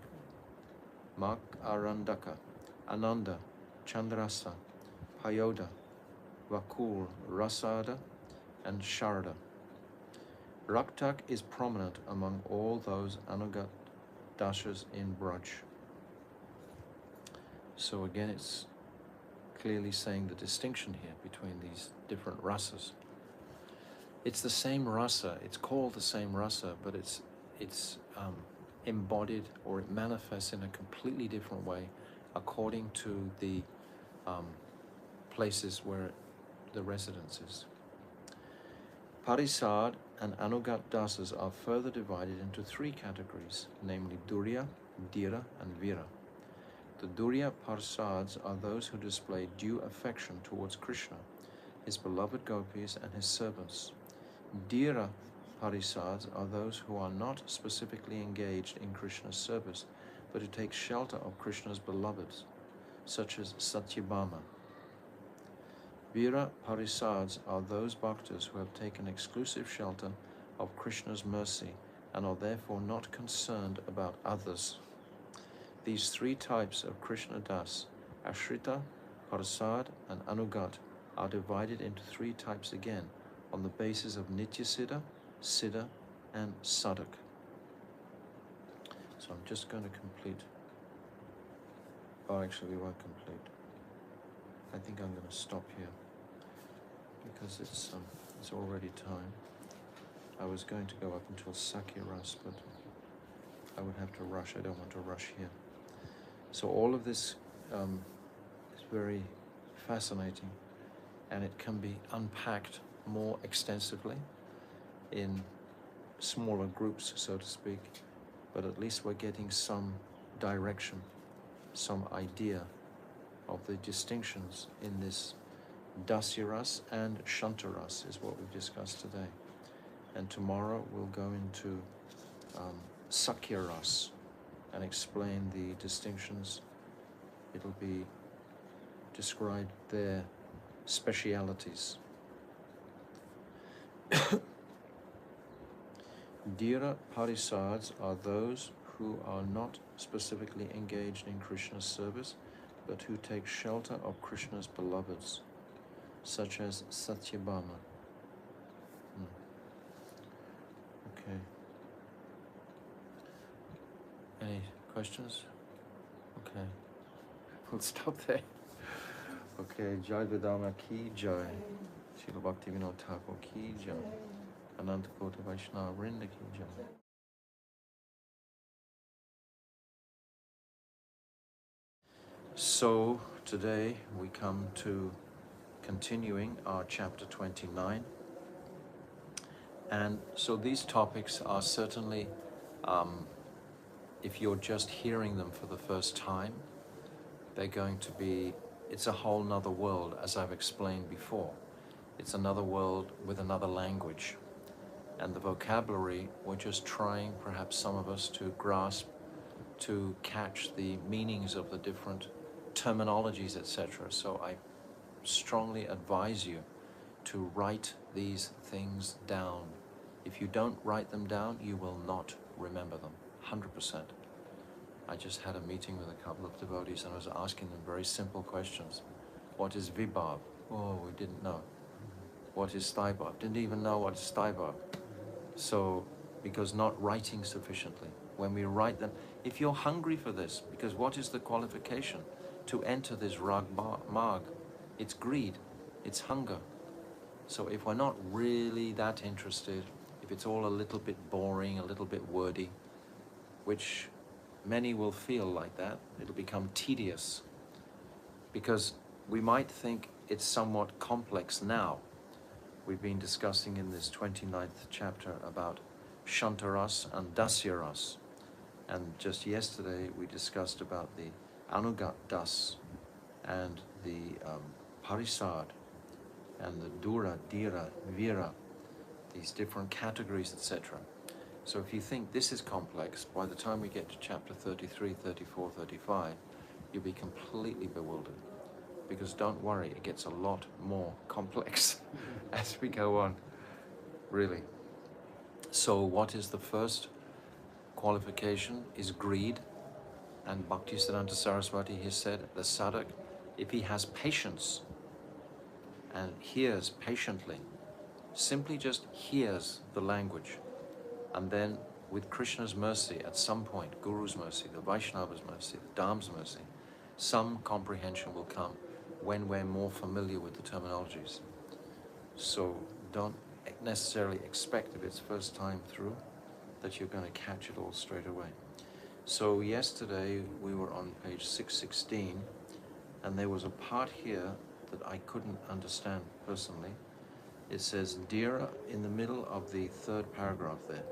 Ananda, Chandrasa, Payoda, Vakul, Rasada, and Sharda. Raktak is prominent among all those Anugat Dashas in Braj. So again, it's clearly saying the distinction here between these different rasas. It's the same rasa, it's called the same rasa, but it's embodied, or it manifests in a completely different way according to the places where the residence is. Parisad and Anugat Dasas are further divided into three categories, namely Durya, Dhira, and Vira. The Durya Parsads are those who display due affection towards Krishna, his beloved gopis, and his servants. Dhira Parisads are those who are not specifically engaged in Krishna's service, but who take shelter of Krishna's beloveds, such as Satyabhama. Vira Parisads are those bhaktas who have taken exclusive shelter of Krishna's mercy and are therefore not concerned about others. These three types of Krishna Das, Ashrita, Parsad, and Anugat, are divided into three types again on the basis of Nityasiddha, Siddha, and Sadak. So I'm just going to complete. Oh, actually we won't complete. I think I'm going to stop here because it's already time. I was going to go up until Sakhya Ras, but I would have to rush. I don't want to rush here. So all of this is very fascinating, and it can be unpacked more extensively in smaller groups, so to speak, but at least we're getting some direction, some idea of the distinctions in this Dasya Ras and Shanta Ras is what we've discussed today. And tomorrow we'll go into Sakhya Ras and explain the distinctions. It'll be described their specialities. Dhira Parisads are those who are not specifically engaged in Krishna's service, but who take shelter of Krishna's beloveds, such as Satyabhama. Okay. Any questions? Okay. We'll stop there. Okay. Jaiva Dharma ki jai. Srila Bhaktivinoda Thakur ki jai. Ananta Kota Vaishnava Vrinda ki jai. So today we come to continuing our chapter 29. And so these topics are certainly, if you're just hearing them for the first time, they're going to be, it's a whole nother world, as I've explained before. It's another world with another language. And the vocabulary, we're just trying, perhaps some of us, to grasp, to catch the meanings of the different terminologies, etc. So I strongly advise you to write these things down. If you don't write them down, you will not remember them, 100%. I just had a meeting with a couple of devotees and I was asking them very simple questions. What is Vibhav? Oh, we didn't know. what is Staibab, didn't even know what is Staibab. So, because not writing sufficiently. When we write them, if you're hungry for this, because what is the qualification to enter this rag marg? It's greed, it's hunger. So if we're not really that interested, if it's all a little bit boring, a little bit wordy, which many will feel like that, it'll become tedious. Because we might think it's somewhat complex now. We've been discussing in this 29th chapter about Shantaras and Dasyaras. And just yesterday we discussed about the Anugas and the Parisad and the Dura, Dira, Vira, these different categories, etc. So if you think this is complex, by the time we get to chapter 33, 34, 35, you'll be completely bewildered. Because don't worry, it gets a lot more complex as we go on, really. So what is the first qualification? Is greed. And Bhaktisiddhanta Saraswati, he said, the sadhak, if he has patience and hears patiently, simply just hears the language, and then with Krishna's mercy at some point, Guru's mercy, the Vaishnava's mercy, the Dhamma's mercy, some comprehension will come when we're more familiar with the terminologies. So don't necessarily expect if it's first time through that you're going to catch it all straight away. So yesterday we were on page 616, and there was a part here that I couldn't understand personally. It says, Dira, in the middle of the third paragraph there,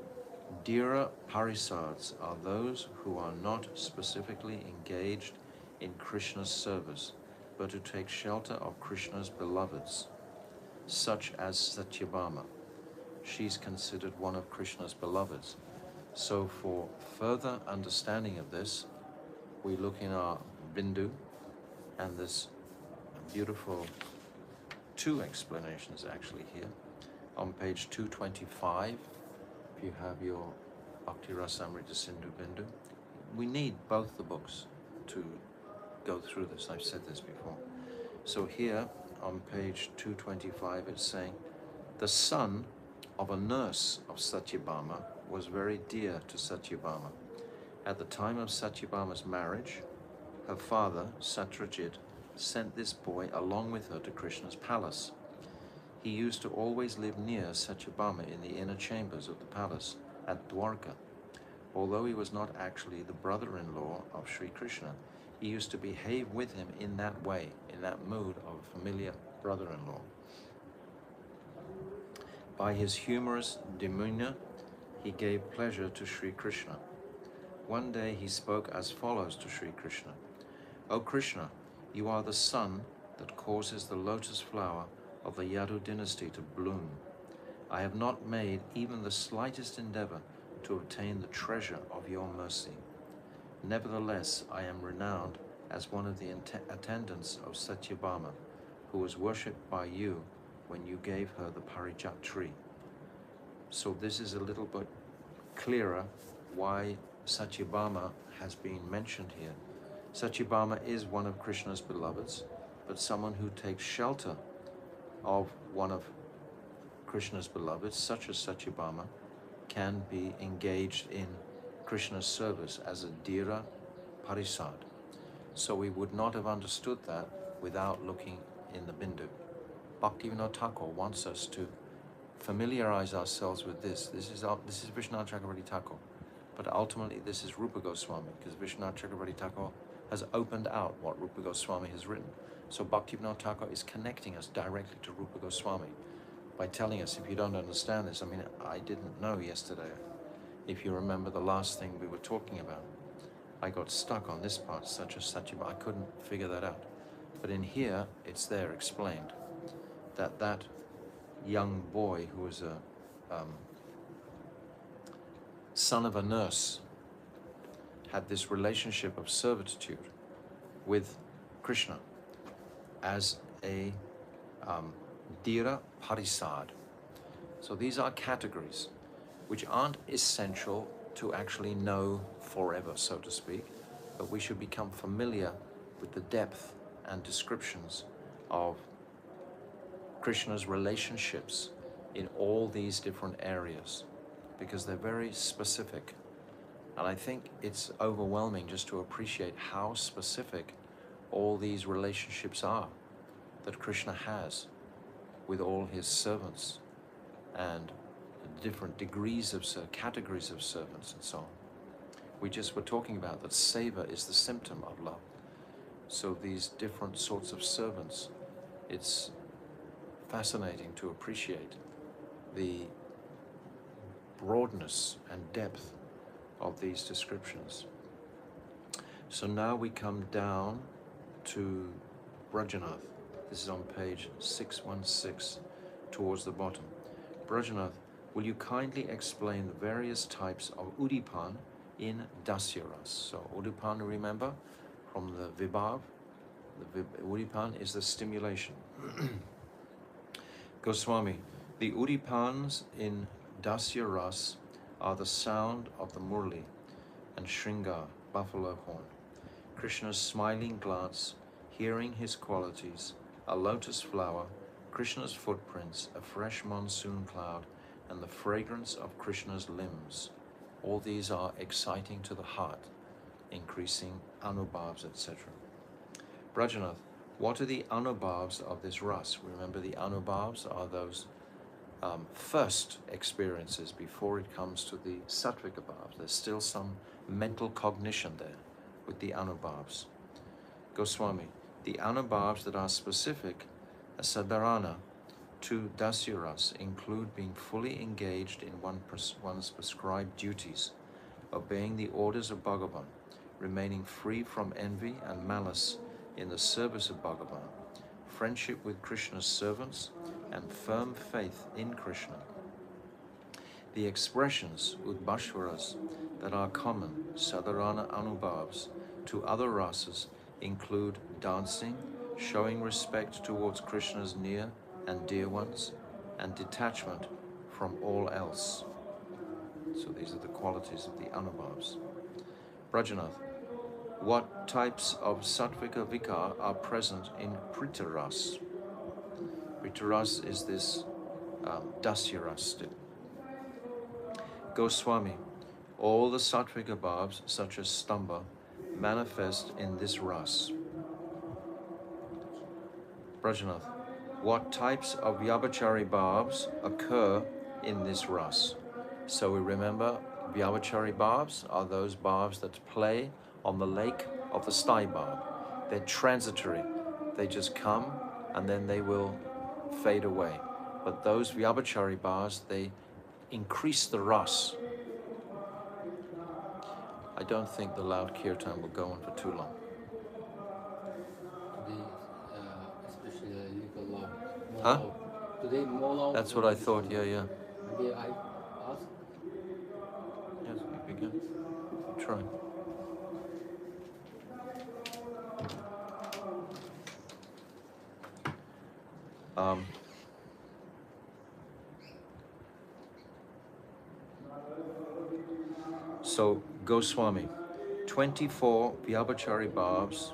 Dira Parisads are those who are not specifically engaged in Krishna's service, but who take shelter of Krishna's beloveds, such as Satyabhama. She's considered one of Krishna's beloveds. So for further understanding of this, we look in our Bindu, and there's beautiful two explanations actually here. On page 225, if you have your Bhakti Rasamrita Sindhu Bindu, we need both the books to go through this. I've said this before. So here on page 225, it's saying, the son of a nurse of Satyabhama was very dear to Satyabhama. At the time of Satyabhama's marriage, her father, Satyajit, sent this boy along with her to Krishna's palace. He used to always live near Satyabhama in the inner chambers of the palace at Dwarka. Although he was not actually the brother-in-law of Sri Krishna, he used to behave with him in that way, in that mood of familiar brother-in-law. By his humorous demeanor, he gave pleasure to Sri Krishna. One day he spoke as follows to Sri Krishna. O Krishna, you are the sun that causes the lotus flower of the Yadu dynasty to bloom. I have not made even the slightest endeavor to obtain the treasure of your mercy. Nevertheless, I am renowned as one of the attendants of Satyabhama, who was worshipped by you when you gave her the Parijat tree. So this is a little bit clearer why Satyabhama has been mentioned here. Satyabhama is one of Krishna's beloveds, but someone who takes shelter of one of Krishna's beloveds, such as Satyabhama, can be engaged in Krishna's service as a Dira Parisad. So we would not have understood that without looking in the Bindu. Bhaktivinoda Thakur wants us to familiarize ourselves with this. This is Vishwanath Chakravarti Thakur, but ultimately this is Rupa Goswami, because Vishwanath Chakravarti Thakur has opened out what Rupa Goswami has written. So Bhaktivinoda Thakur is connecting us directly to Rupa Goswami by telling us, if you don't understand this, I mean, I didn't know yesterday. If you remember the last thing we were talking about, I got stuck on this part, such as Satyabhama. I couldn't figure that out. But in here, it's there explained that that young boy who was a son of a nurse had this relationship of servitude with Krishna as a Dira Parisad. So these are categories which aren't essential to actually know forever, so to speak, but we should become familiar with the depth and descriptions of Krishna's relationships in all these different areas, because they're very specific. And I think it's overwhelming just to appreciate how specific all these relationships are that Krishna has with all his servants, and different degrees of categories of servants and so on. We just were talking about that seva is the symptom of love. So these different sorts of servants, it's fascinating to appreciate the broadness and depth of these descriptions. So now we come down to Brajanath. This is on page 616 towards the bottom. Brajanath, will you kindly explain the various types of udipan in Dasya Ras? So udipan, remember, from the vibhav, udipan is the stimulation. Goswami, the udipans in Dasya Ras are the sound of the murli and shringar, buffalo horn, Krishna's smiling glance, hearing his qualities, a lotus flower, Krishna's footprints, a fresh monsoon cloud, and the fragrance of Krishna's limbs. All these are exciting to the heart, increasing Anubhavas, etc. Brajanath, what are the Anubhavas of this ras? Remember, the Anubhavas are those first experiences before it comes to the Sattvika Bhavas. There's still some mental cognition there with the Anubhavas. Goswami, the Anubhavas that are specific, sadharana, to Dasya Ras include being fully engaged in one's prescribed duties, obeying the orders of Bhagavan, remaining free from envy and malice in the service of Bhagavan, friendship with Krishna's servants, and firm faith in Krishna. The expressions, udbhashvaras, that are common, sadharana anubhavs, to other rasas include dancing, showing respect towards Krishna's near and dear ones, and detachment from all else. So these are the qualities of the Anubhavas. Brajanath, what types of Sattvika Vikar are present in Pritaras? Pritaras is this Dasya Ras still. Goswami, all the Sattvika Bhavas, such as Stamba, manifest in this Ras. Brajanath, what types of Vyabhachari Bhavas occur in this Ras? So we remember Vyabhachari Bhavas are those Bhavas that play on the lake of the Stai Bhav. They're transitory. They just come and then they will fade away. But those Vyabhachari Bhavas, they increase the Ras. I don't think the loud kirtan will go on for too long. Especially you go loud. Huh? Today more loud. That's what I thought, yeah. Maybe I ask? Yes, you begin. Try. So, Goswami, 24 Vyabhachari Bhavas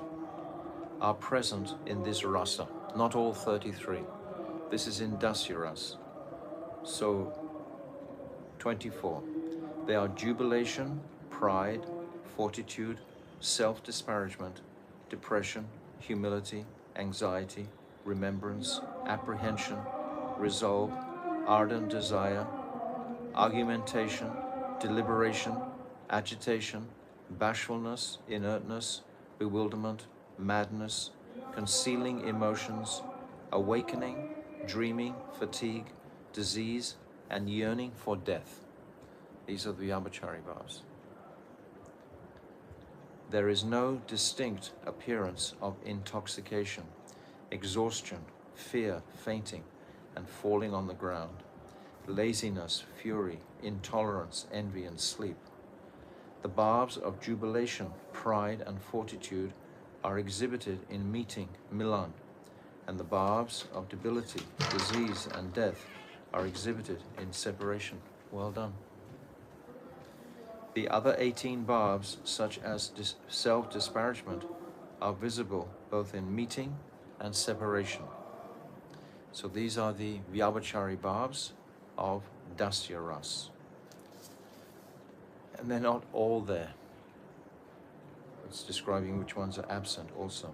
are present in this rasa, not all 33. This is in Dasya Ras. So, 24. They are jubilation, pride, fortitude, self-disparagement, depression, humility, anxiety, remembrance, apprehension, resolve, ardent desire, argumentation, deliberation, agitation, bashfulness, inertness, bewilderment, madness, concealing emotions, awakening, dreaming, fatigue, disease, and yearning for death. These are the Vyabhachari Bhavas. There is no distinct appearance of intoxication, exhaustion, fear, fainting, and falling on the ground, laziness, fury, intolerance, envy, and sleep. The bhavs of jubilation, pride, and fortitude are exhibited in meeting, milan, and the bhavs of debility, disease, and death are exhibited in separation. Well done. The other 18 bhavs, such as self-disparagement, are visible both in meeting and separation. So these are the Vyabhachari bhavs of Dasya Ras. And they're not all there. It's describing which ones are absent also.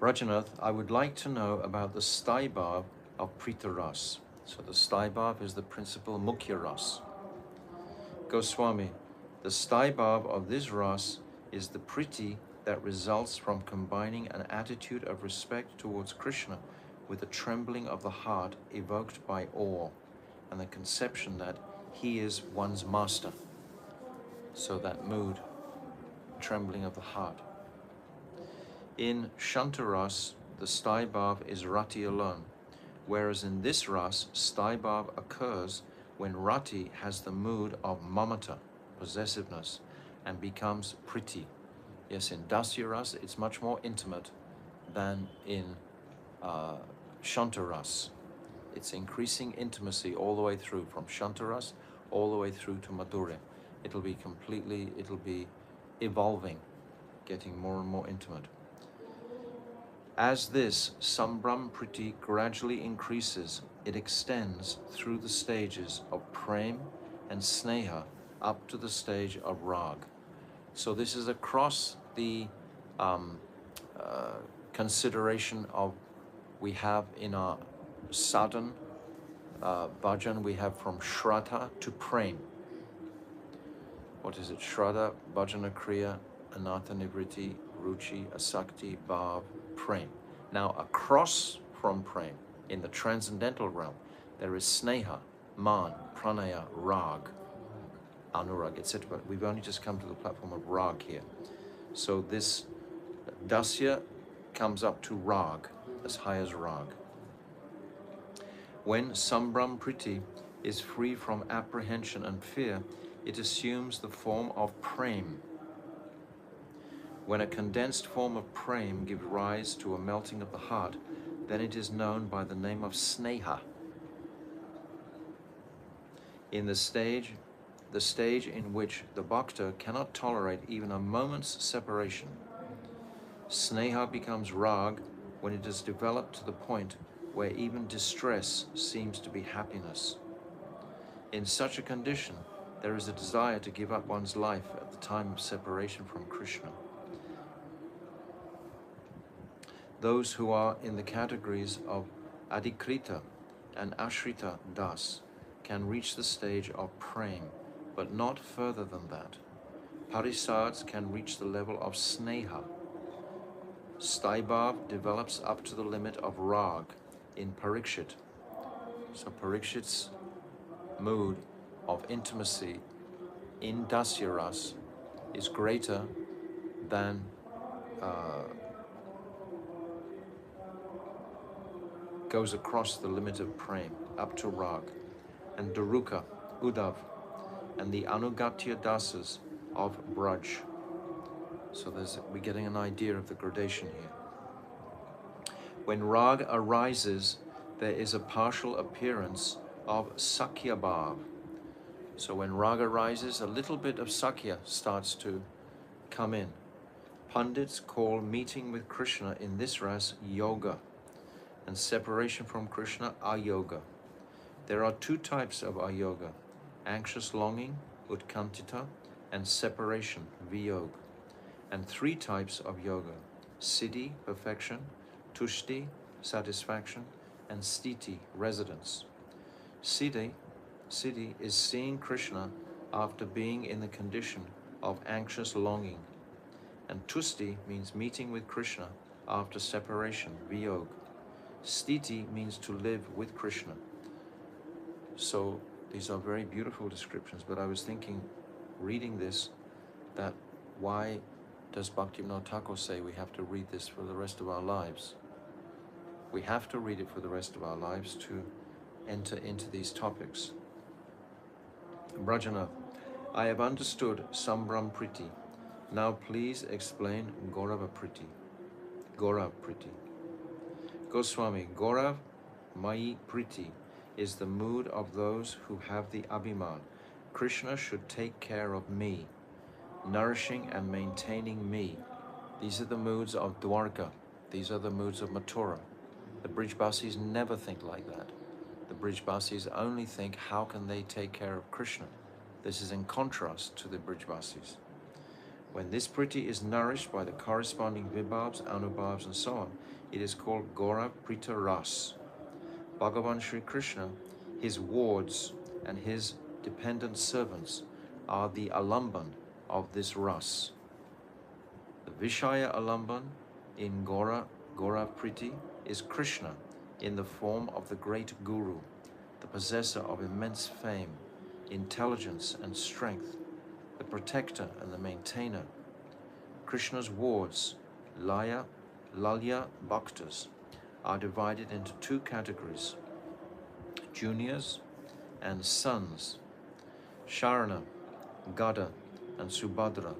Rajanath, I would like to know about the sthai bhav of Prita Ras. So the sthai bhav is the principal Mukhya Ras. Goswami, the sthai bhav of this Ras is the priti that results from combining an attitude of respect towards Krishna with a trembling of the heart evoked by awe and the conception that he is one's master. So that mood, trembling of the heart. In Shantaras, the sthai bhav is rati alone, whereas in this ras, sthai bhav occurs when rati has the mood of mamata, possessiveness, and becomes priti. Yes, in Dasya ras, it's much more intimate than in Shantaras. It's increasing intimacy all the way through, from Shantaras all the way through to Madhurya. It'll be evolving, getting more and more intimate. As this Sambram Priti gradually increases, it extends through the stages of Prem and Sneha up to the stage of Rag. So this is across the consideration of, we have in our sadhan bhajan, we have from Shraddha to Prem. What is it? Shraddha, Bhajana Kriya, Anatha Nivriti, Ruchi, Asakti, Bhav, Prem. Now across from Prem, in the transcendental realm, there is Sneha, Man, Pranaya, Rag, Anurag, etc. But we've only just come to the platform of Rag here. So this Dasya comes up to Rag, as high as Rag. When Sambram Priti is free from apprehension and fear, it assumes the form of Prem. When a condensed form of Prem gives rise to a melting of the heart, then it is known by the name of Sneha. In the stage in which the Bhakta cannot tolerate even a moment's separation, Sneha becomes Rag when it is developed to the point where even distress seems to be happiness. In such a condition, there is a desire to give up one's life at the time of separation from Krishna. Those who are in the categories of Adikrita and Ashrita Das can reach the stage of Prem, but not further than that. Parisads can reach the level of Sneha. Sthai bhav develops up to the limit of Rag in Parikshit. So Parikshit's mood of intimacy in Dasya Ras is greater than goes across the limit of Prem, up to Rag, and Daruka, Uddhav, and the Anugatya Dasas of Braj. So we're getting an idea of the gradation here. When Rag arises, there is a partial appearance of Sakhya bhav. So when Rag arises, a little bit of Sakhya starts to come in. Pandits call meeting with Krishna in this ras yoga, and separation from Krishna ayoga. There are two types of ayoga: anxious longing, utkantita, and separation, viyog. And three types of yoga: siddhi, perfection; tushti, satisfaction; and sthiti, residence. Siddhi is seeing Krishna after being in the condition of anxious longing. And tushti means meeting with Krishna after separation, viyog. Sthiti means to live with Krishna. So these are very beautiful descriptions, but I was thinking, reading this, that why does Bhaktivinoda Thakur say we have to read this for the rest of our lives? We have to read it for the rest of our lives to enter into these topics. Brajanath, I have understood Sambram Priti. Now please explain Gaurava Priti. Gaurav Priti. Goswami, Gaurav Mai Priti is the mood of those who have the Abhiman. Krishna should take care of me, nourishing and maintaining me. These are the moods of Dwarka. These are the moods of Mathura. The Brijbasis never think like that. The Brijbasis only think, how can they take care of Krishna? This is in contrast to the Brijbasis. When this Priti is nourished by the corresponding Vibhavs, Anubhavs, and so on, it is called Gaura Prita Ras. Bhagavan Sri Krishna, his wards, and his dependent servants are the alamban of this ras. The Vishaya alamban in Gaura Priti is Krishna in the form of the great Guru, the possessor of immense fame, intelligence and strength, the protector and the maintainer. Krishna's wards, Lalya Bhaktas, are divided into two categories, juniors and sons. Sharana, Gada, and Subhadra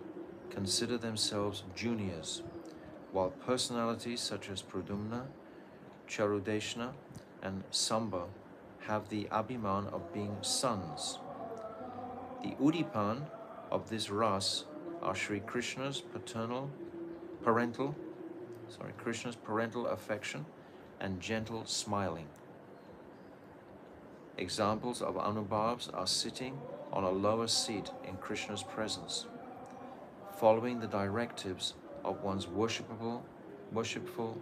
consider themselves juniors, while personalities such as Pradumna, Charudeshna, and Samba have the abhiman of being sons. The Udipan of this ras are Sri Krishna's parental affection and gentle smiling. Examples of Anubhavas are sitting on a lower seat in Krishna's presence, following the directives of one's worshipful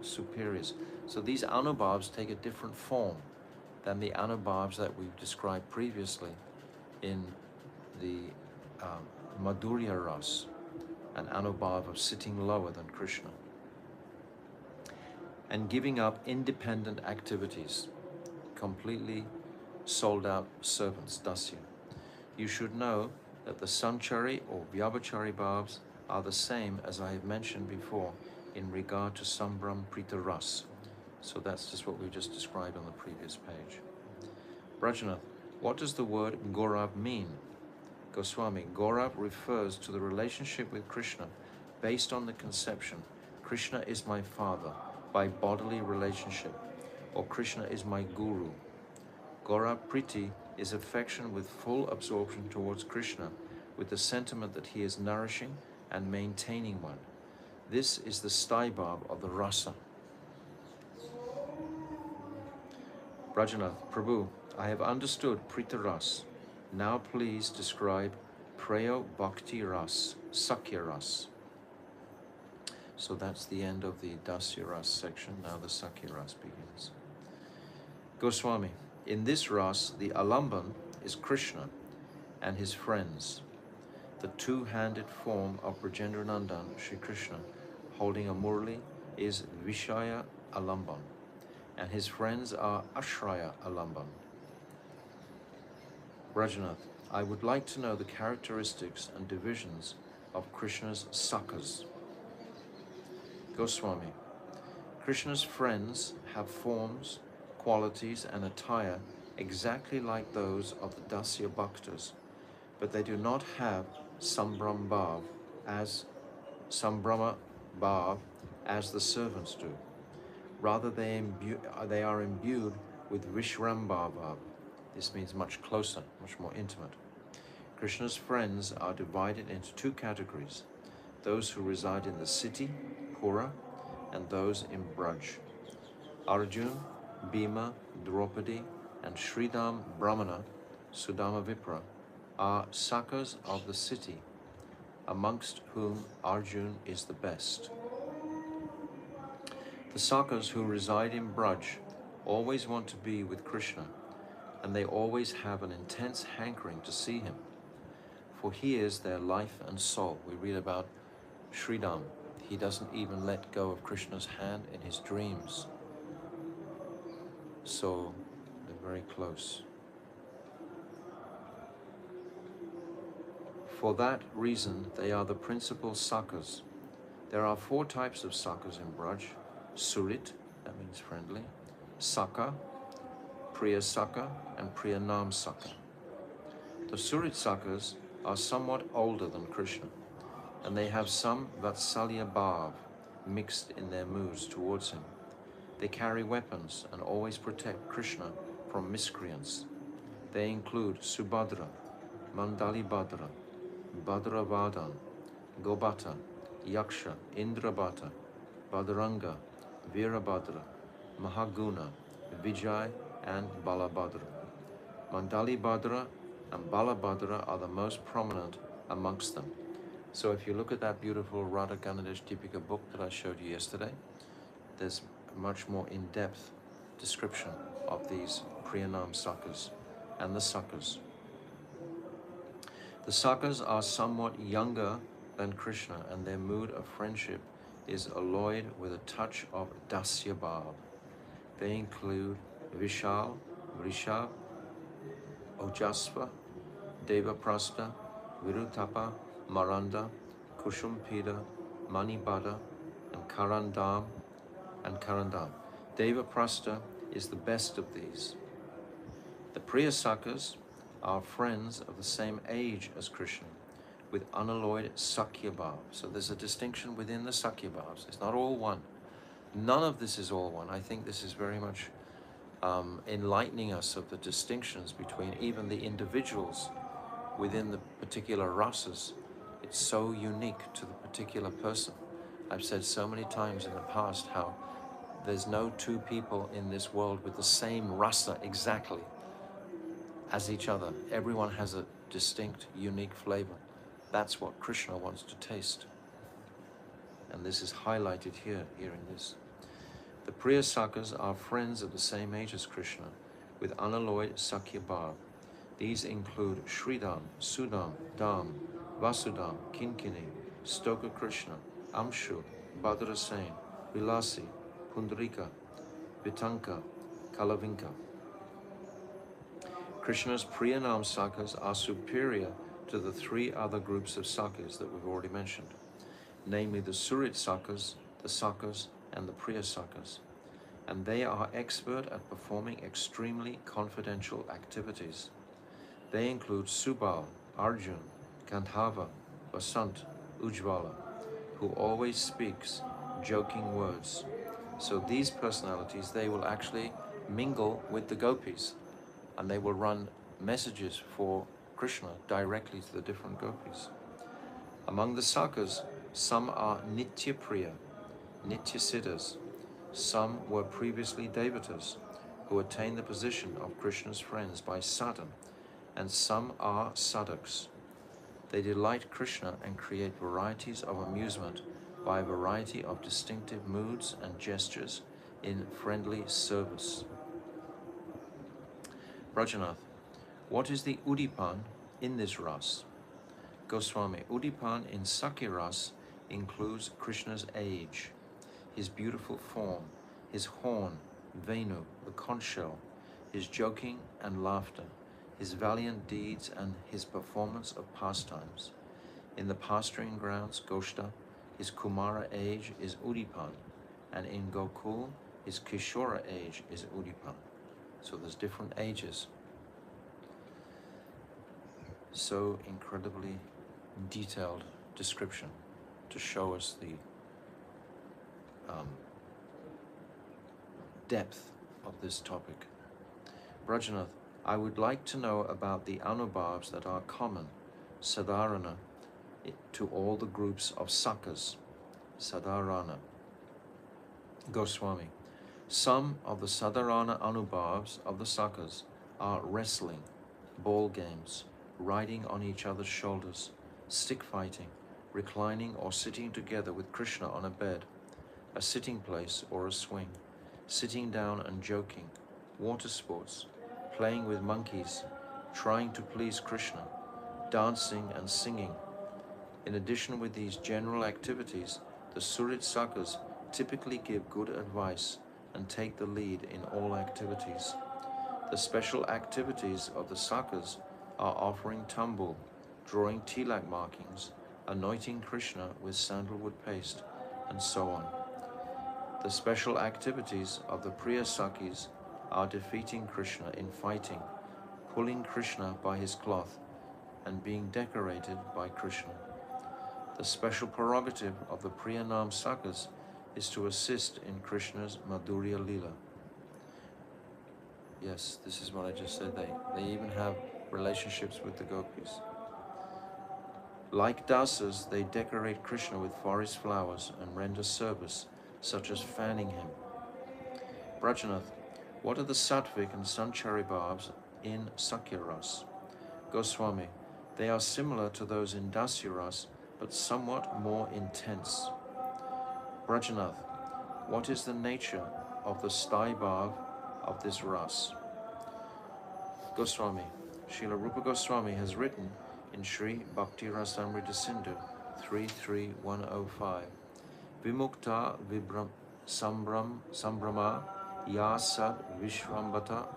superiors. So these Anubhavas take a different form than the Anubhavas that we've described previously in the Madhurya Ras, an Anubhava of sitting lower than Krishna. And giving up independent activities, completely sold out servants, Dasya. You should know that the Sanchari or Vyabhachari Bhavs are the same as I have mentioned before in regard to Sambram Prita Ras. So that's just what we just described on the previous page. Brajanath, what does the word Gaurav mean? Goswami, Gaurav refers to the relationship with Krishna based on the conception, Krishna is my father by bodily relationship, or Krishna is my guru. Gaurav Priti is affection with full absorption towards Krishna, with the sentiment that he is nourishing and maintaining one. This is the staibhav of the rasa. Brajanath, Prabhu, I have understood Prita Ras. Now please describe Prayo Bhakti Ras, Sakhya Ras. So that's the end of the Dasya Ras section. Now the Sakhya Ras begins. Goswami, in this Ras, the alamban is Krishna and his friends. The two-handed form of Brajendranandan, Sri Krishna, holding a murli, is Vishaya alamban, and his friends are Ashraya alamban. Brajanath, I would like to know the characteristics and divisions of Krishna's sakhas. Goswami, Krishna's friends have forms, qualities, and attire exactly like those of the Dasya Bhaktas, but they do not have Sambrama Bhav as the servants do. Rather, they are imbued with Vishrambha Bhav. This means much closer, much more intimate. Krishna's friends are divided into two categories, those who reside in the city, Pura, and those in Braj. Arjun, Bhima, Draupadi, and Sridham Brahmana, Sudama Vipra, are sakhas of the city, amongst whom Arjun is the best. The sakhas who reside in Braj always want to be with Krishna, and they always have an intense hankering to see him, for he is their life and soul. We read about Sridham. He doesn't even let go of Krishna's hand in his dreams. So they're very close. For that reason, they are the principal sakhas. There are 4 types of sakhas in Braj. Surit, that means friendly, Sakha, Priya Sakha, and Priya Nam Sakha. The Surit sakhas are somewhat older than Krishna, and they have some Vatsalya Bhav mixed in their moods towards him. They carry weapons and always protect Krishna from miscreants. They include Subhadra, Mandalibhadra, Bhadravadan, Gobata, Yaksha, Indrabhata, Bhadaranga, Virabhadra, Mahaguna, Vijay, and Balabhadra. Mandali Bhadra and Balabhadra are the most prominent amongst them. So if you look at that beautiful Radha Ganadesh Deepika book that I showed you yesterday, there's a much more in-depth description of these Priyanam Sakhas and the Sakhas. The Sakhas are somewhat younger than Krishna, and their mood of friendship is alloyed with a touch of Dasya Bhav. They include Vishal, Vrishabh, Ojasva, Devaprastha, Virutapa, Maranda, Kushumpida, Manibada, and Karandam. Devaprastha is the best of these. The Priya Sakhas are friends of the same age as Krishna, with unalloyed Sakhya Bhav. So there's a distinction within the Sakhya Bhavs. It's not all one. None of this is all one. I think this is very much enlightening us of the distinctions between even the individuals within the particular rasas. It's so unique to the particular person. I've said so many times in the past how there's no two people in this world with the same rasa exactly as each other. Everyone has a distinct, unique flavor. That's what Krishna wants to taste. And this is highlighted here in this. The Priya Sakhas are friends of the same age as Krishna, with unalloyed Sakhya Bhav. These include Sridham, Sudam, Dham, Vasudam, Kinkini, Stoka Krishna, Amshu, Bhadrasen, Vilasi, Pundarika, Vitanka, Kalavinka. Krishna's Priyanam Sakhas are superior to the three other groups of Sakhas that we've already mentioned, namely the Surit Sakhas, the Sakhas, and the Priya Sakhas, and they are expert at performing extremely confidential activities. They include Subal, Arjun, Gandhava, Vasant, Ujjvala, who always speaks joking words. So these personalities, they will actually mingle with the gopis, and they will run messages for Krishna directly to the different gopis. Among the Sakhas, some are Nitya Priya, Nitya Siddhas. Some were previously Devatas, who attained the position of Krishna's friends by sadhana, and some are sadhaks. They delight Krishna and create varieties of amusement by a variety of distinctive moods and gestures in friendly service. Rajanath, what is the Udipan in this ras? Goswami, Udipan in Sakhya ras includes Krishna's age, his beautiful form, his horn, Venu, the conch shell, his joking and laughter, his valiant deeds, and his performance of pastimes. In the pasturing grounds, Goshta, his Kumara age is Udipan, and in Gokul, his Kishora age is Udipan. So there's different ages. So incredibly detailed description to show us the depth of this topic. Brajanath, I would like to know about the Anubhavas that are common, Sadharana, to all the groups of Sakhas, Sadharana. Goswami, some of the Sadharana Anubhavas of the Sakhas are wrestling, ball games, riding on each other's shoulders, stick fighting, reclining or sitting together with Krishna on a bed, a sitting place or a swing, sitting down and joking, water sports, playing with monkeys, trying to please Krishna, dancing and singing. In addition with these general activities, the Surit Sakhas typically give good advice and take the lead in all activities. The special activities of the Sakhas are offering tambul, drawing tilak markings, anointing Krishna with sandalwood paste, and so on. The special activities of the Priya Sakhis are defeating Krishna in fighting, pulling Krishna by his cloth, and being decorated by Krishna. The special prerogative of the Priyanam Sakhas is to assist in Krishna's Madhurya Leela. Yes, this is what I just said. They even have relationships with the gopis. Like dasas, they decorate Krishna with forest flowers and render service, such as fanning him. Brajanath, what are the Sattvic and Sanchari bhavs in Sakhya Ras? Goswami, they are similar to those in Dasya Ras, but somewhat more intense. Brajanath, what is the nature of the sthai bhav of this ras? Goswami, Srila Rupa Goswami has written in Sri Bhakti Rasamrita Sindhu 33105, Vimukta Vibram Sambrama Yasad Vishwambata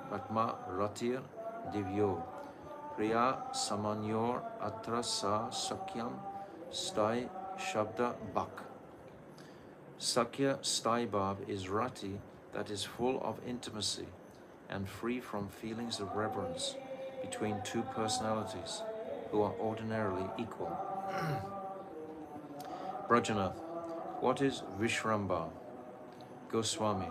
Patma Ratir Divyo Priya Samanyor Atra Sa Sakyam Stai Shabda Bak. Sakhya sthai bhav is rati, that is full of intimacy and free from feelings of reverence between two personalities who are ordinarily equal. Brajanath, what is Vishramba? Goswami,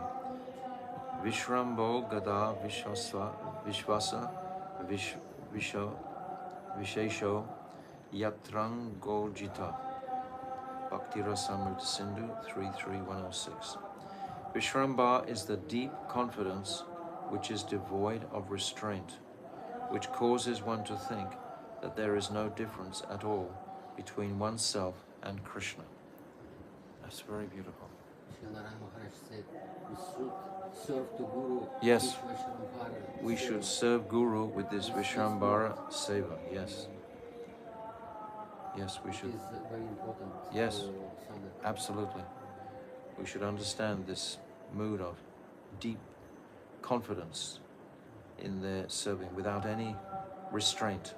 Vishrambo Gada Vishvasa Vishesho Yatrangojita. Bhakti Rasamrita Sindhu 33106. Vishramba is the deep confidence which is devoid of restraint, which causes one to think that there is no difference at all between oneself and Krishna. That's very beautiful. Srinaran Maharaj said we should serve the Guru. Yes, with Vaishnavara we seva. should serve Guru with this Vishrambara Seva. Yes. Yes, we should. It is very important. Yes. for sadhaka. Absolutely. We should understand this mood of deep confidence in their serving without any restraint.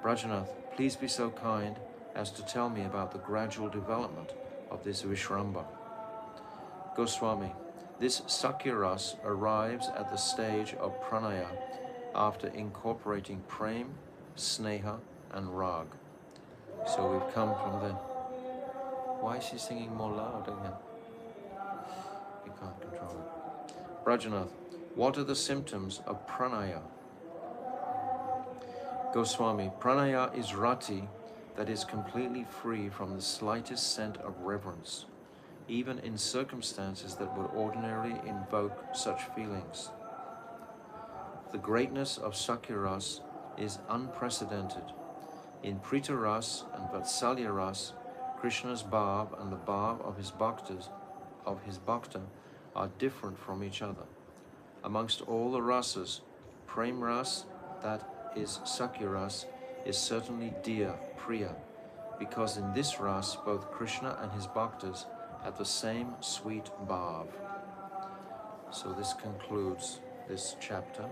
Brajanath, please be so kind as to tell me about the gradual development of this Vishramba. Goswami, this Sakhya Ras arrives at the stage of pranaya after incorporating prem, sneha and rag. So we've come from the... Why is she singing more loud again? You can't control it. Brajanath, what are the symptoms of pranaya? Goswami, pranaya is rati that is completely free from the slightest scent of reverence, even in circumstances that would ordinarily invoke such feelings. The greatness of Sakhya Ras is unprecedented. In Prita Ras and Vatsalya Ras, Krishna's bhav and the bhav of his bhakta, are different from each other. Amongst all the rasas, Prem Ras, that is Sakhya Ras, is certainly dear, priya, because in this ras both Krishna and his bhaktas have the same sweet bhav. So this concludes this chapter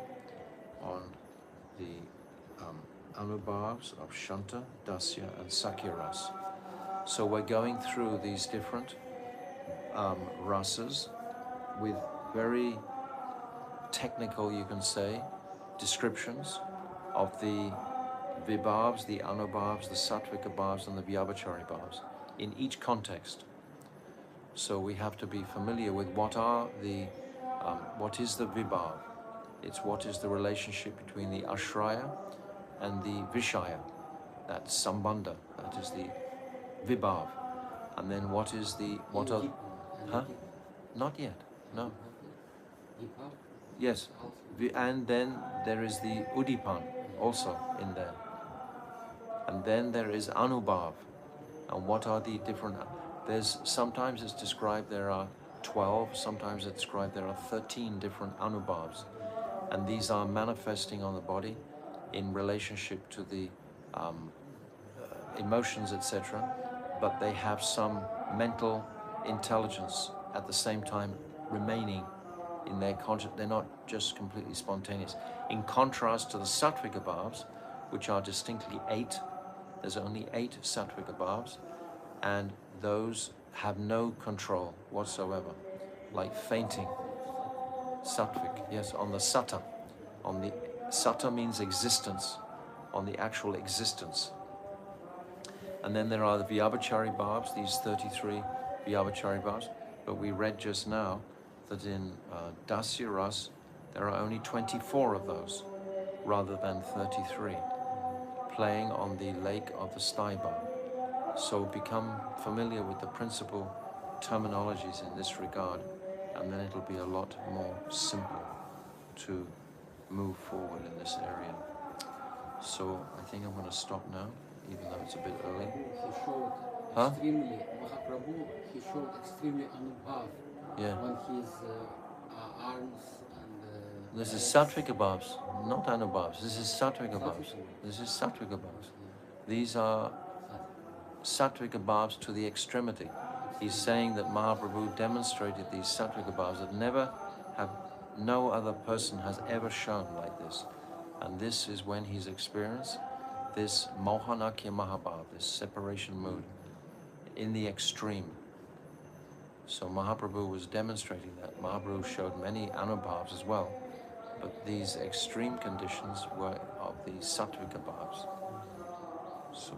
on the Anubhavas of Shanta, Dasya and Sakhya Ras. So we're going through these different rasas with very technical, you can say, descriptions of the vibhavs, the anubhavs, the sattvika bhavs and the vyabhachari bhavs in each context. So we have to be familiar with what is the vibhav. It's what is the relationship between the ashraya and the vishaya, that's sambandha, that is the vibhav. And then what is the, what are, huh? Not yet, no. Yes, and then there is the udipan also in there. And then there is anubhav. And what are the different, sometimes it's described there are 12, sometimes it's described there are 13 different anubhavs. And these are manifesting on the body in relationship to the emotions, etc. But they have some mental intelligence at the same time remaining in their conscious. They're not just completely spontaneous. In contrast to the sattvika bhavs, which are distinctly 8, there's only 8 sattvika bhavs, and those have no control whatsoever, like fainting. Sattvik, yes, on the sata. On the sata means existence, on the actual existence. And then there are the vyabhachari bhavs, these 33 vyabhachari bhavs, but we read just now that in Dasya Ras there are only 24 of those, rather than 33, playing on the lake of the sthai bhav. So become familiar with the principle terminologies in this regard, and then it'll be a lot more simple to move forward in this area. So I think I'm going to stop now, even though it's a bit early. He showed Huh? extremely, Mahaprabhu, he showed extremely Anubhav Yeah. on his arms and This is legs. Sattvika Bhavs, not Anubhavs. This is Sattvika Bhavs. This is Sattvika Bhavs. These are Sattvika Bhavs to the extremity. He's saying that Mahaprabhu demonstrated these Sattvika Bhavs that no other person has ever shown like this. And this is when he's experienced this Mohanakya Mahabhav, this separation mood, in the extreme. So Mahaprabhu was demonstrating that. Mahaprabhu showed many Anubhavs as well, but these extreme conditions were of the Sattvika Bhavs. So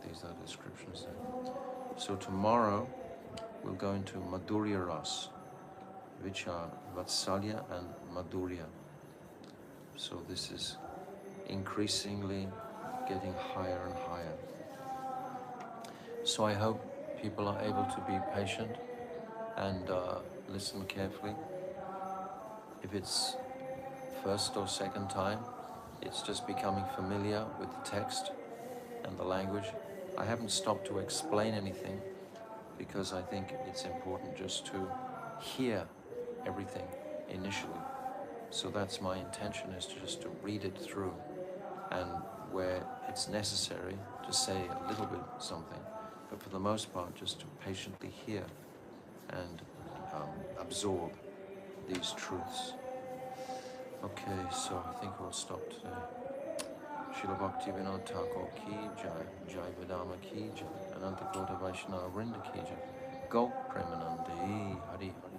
these are descriptions there. So tomorrow we'll go into Madhurya Ras, which are Vatsalya and Madhurya. So this is increasingly getting higher and higher. So I hope people are able to be patient and listen carefully. If it's first or second time, it's just becoming familiar with the text and the language. I haven't stopped to explain anything because I think it's important just to hear everything initially. So that's my intention, is just to read it through, and where it's necessary to say a little bit something, but for the most part just to patiently hear and absorb these truths. Okay, so I think we'll stop today. Srila Bhaktivinoda Thakur ki jai, Jaiva Dharma ki jai, Ananta Kota Vaishnava Vrinda ki jai, Go Premanande Hari Hari.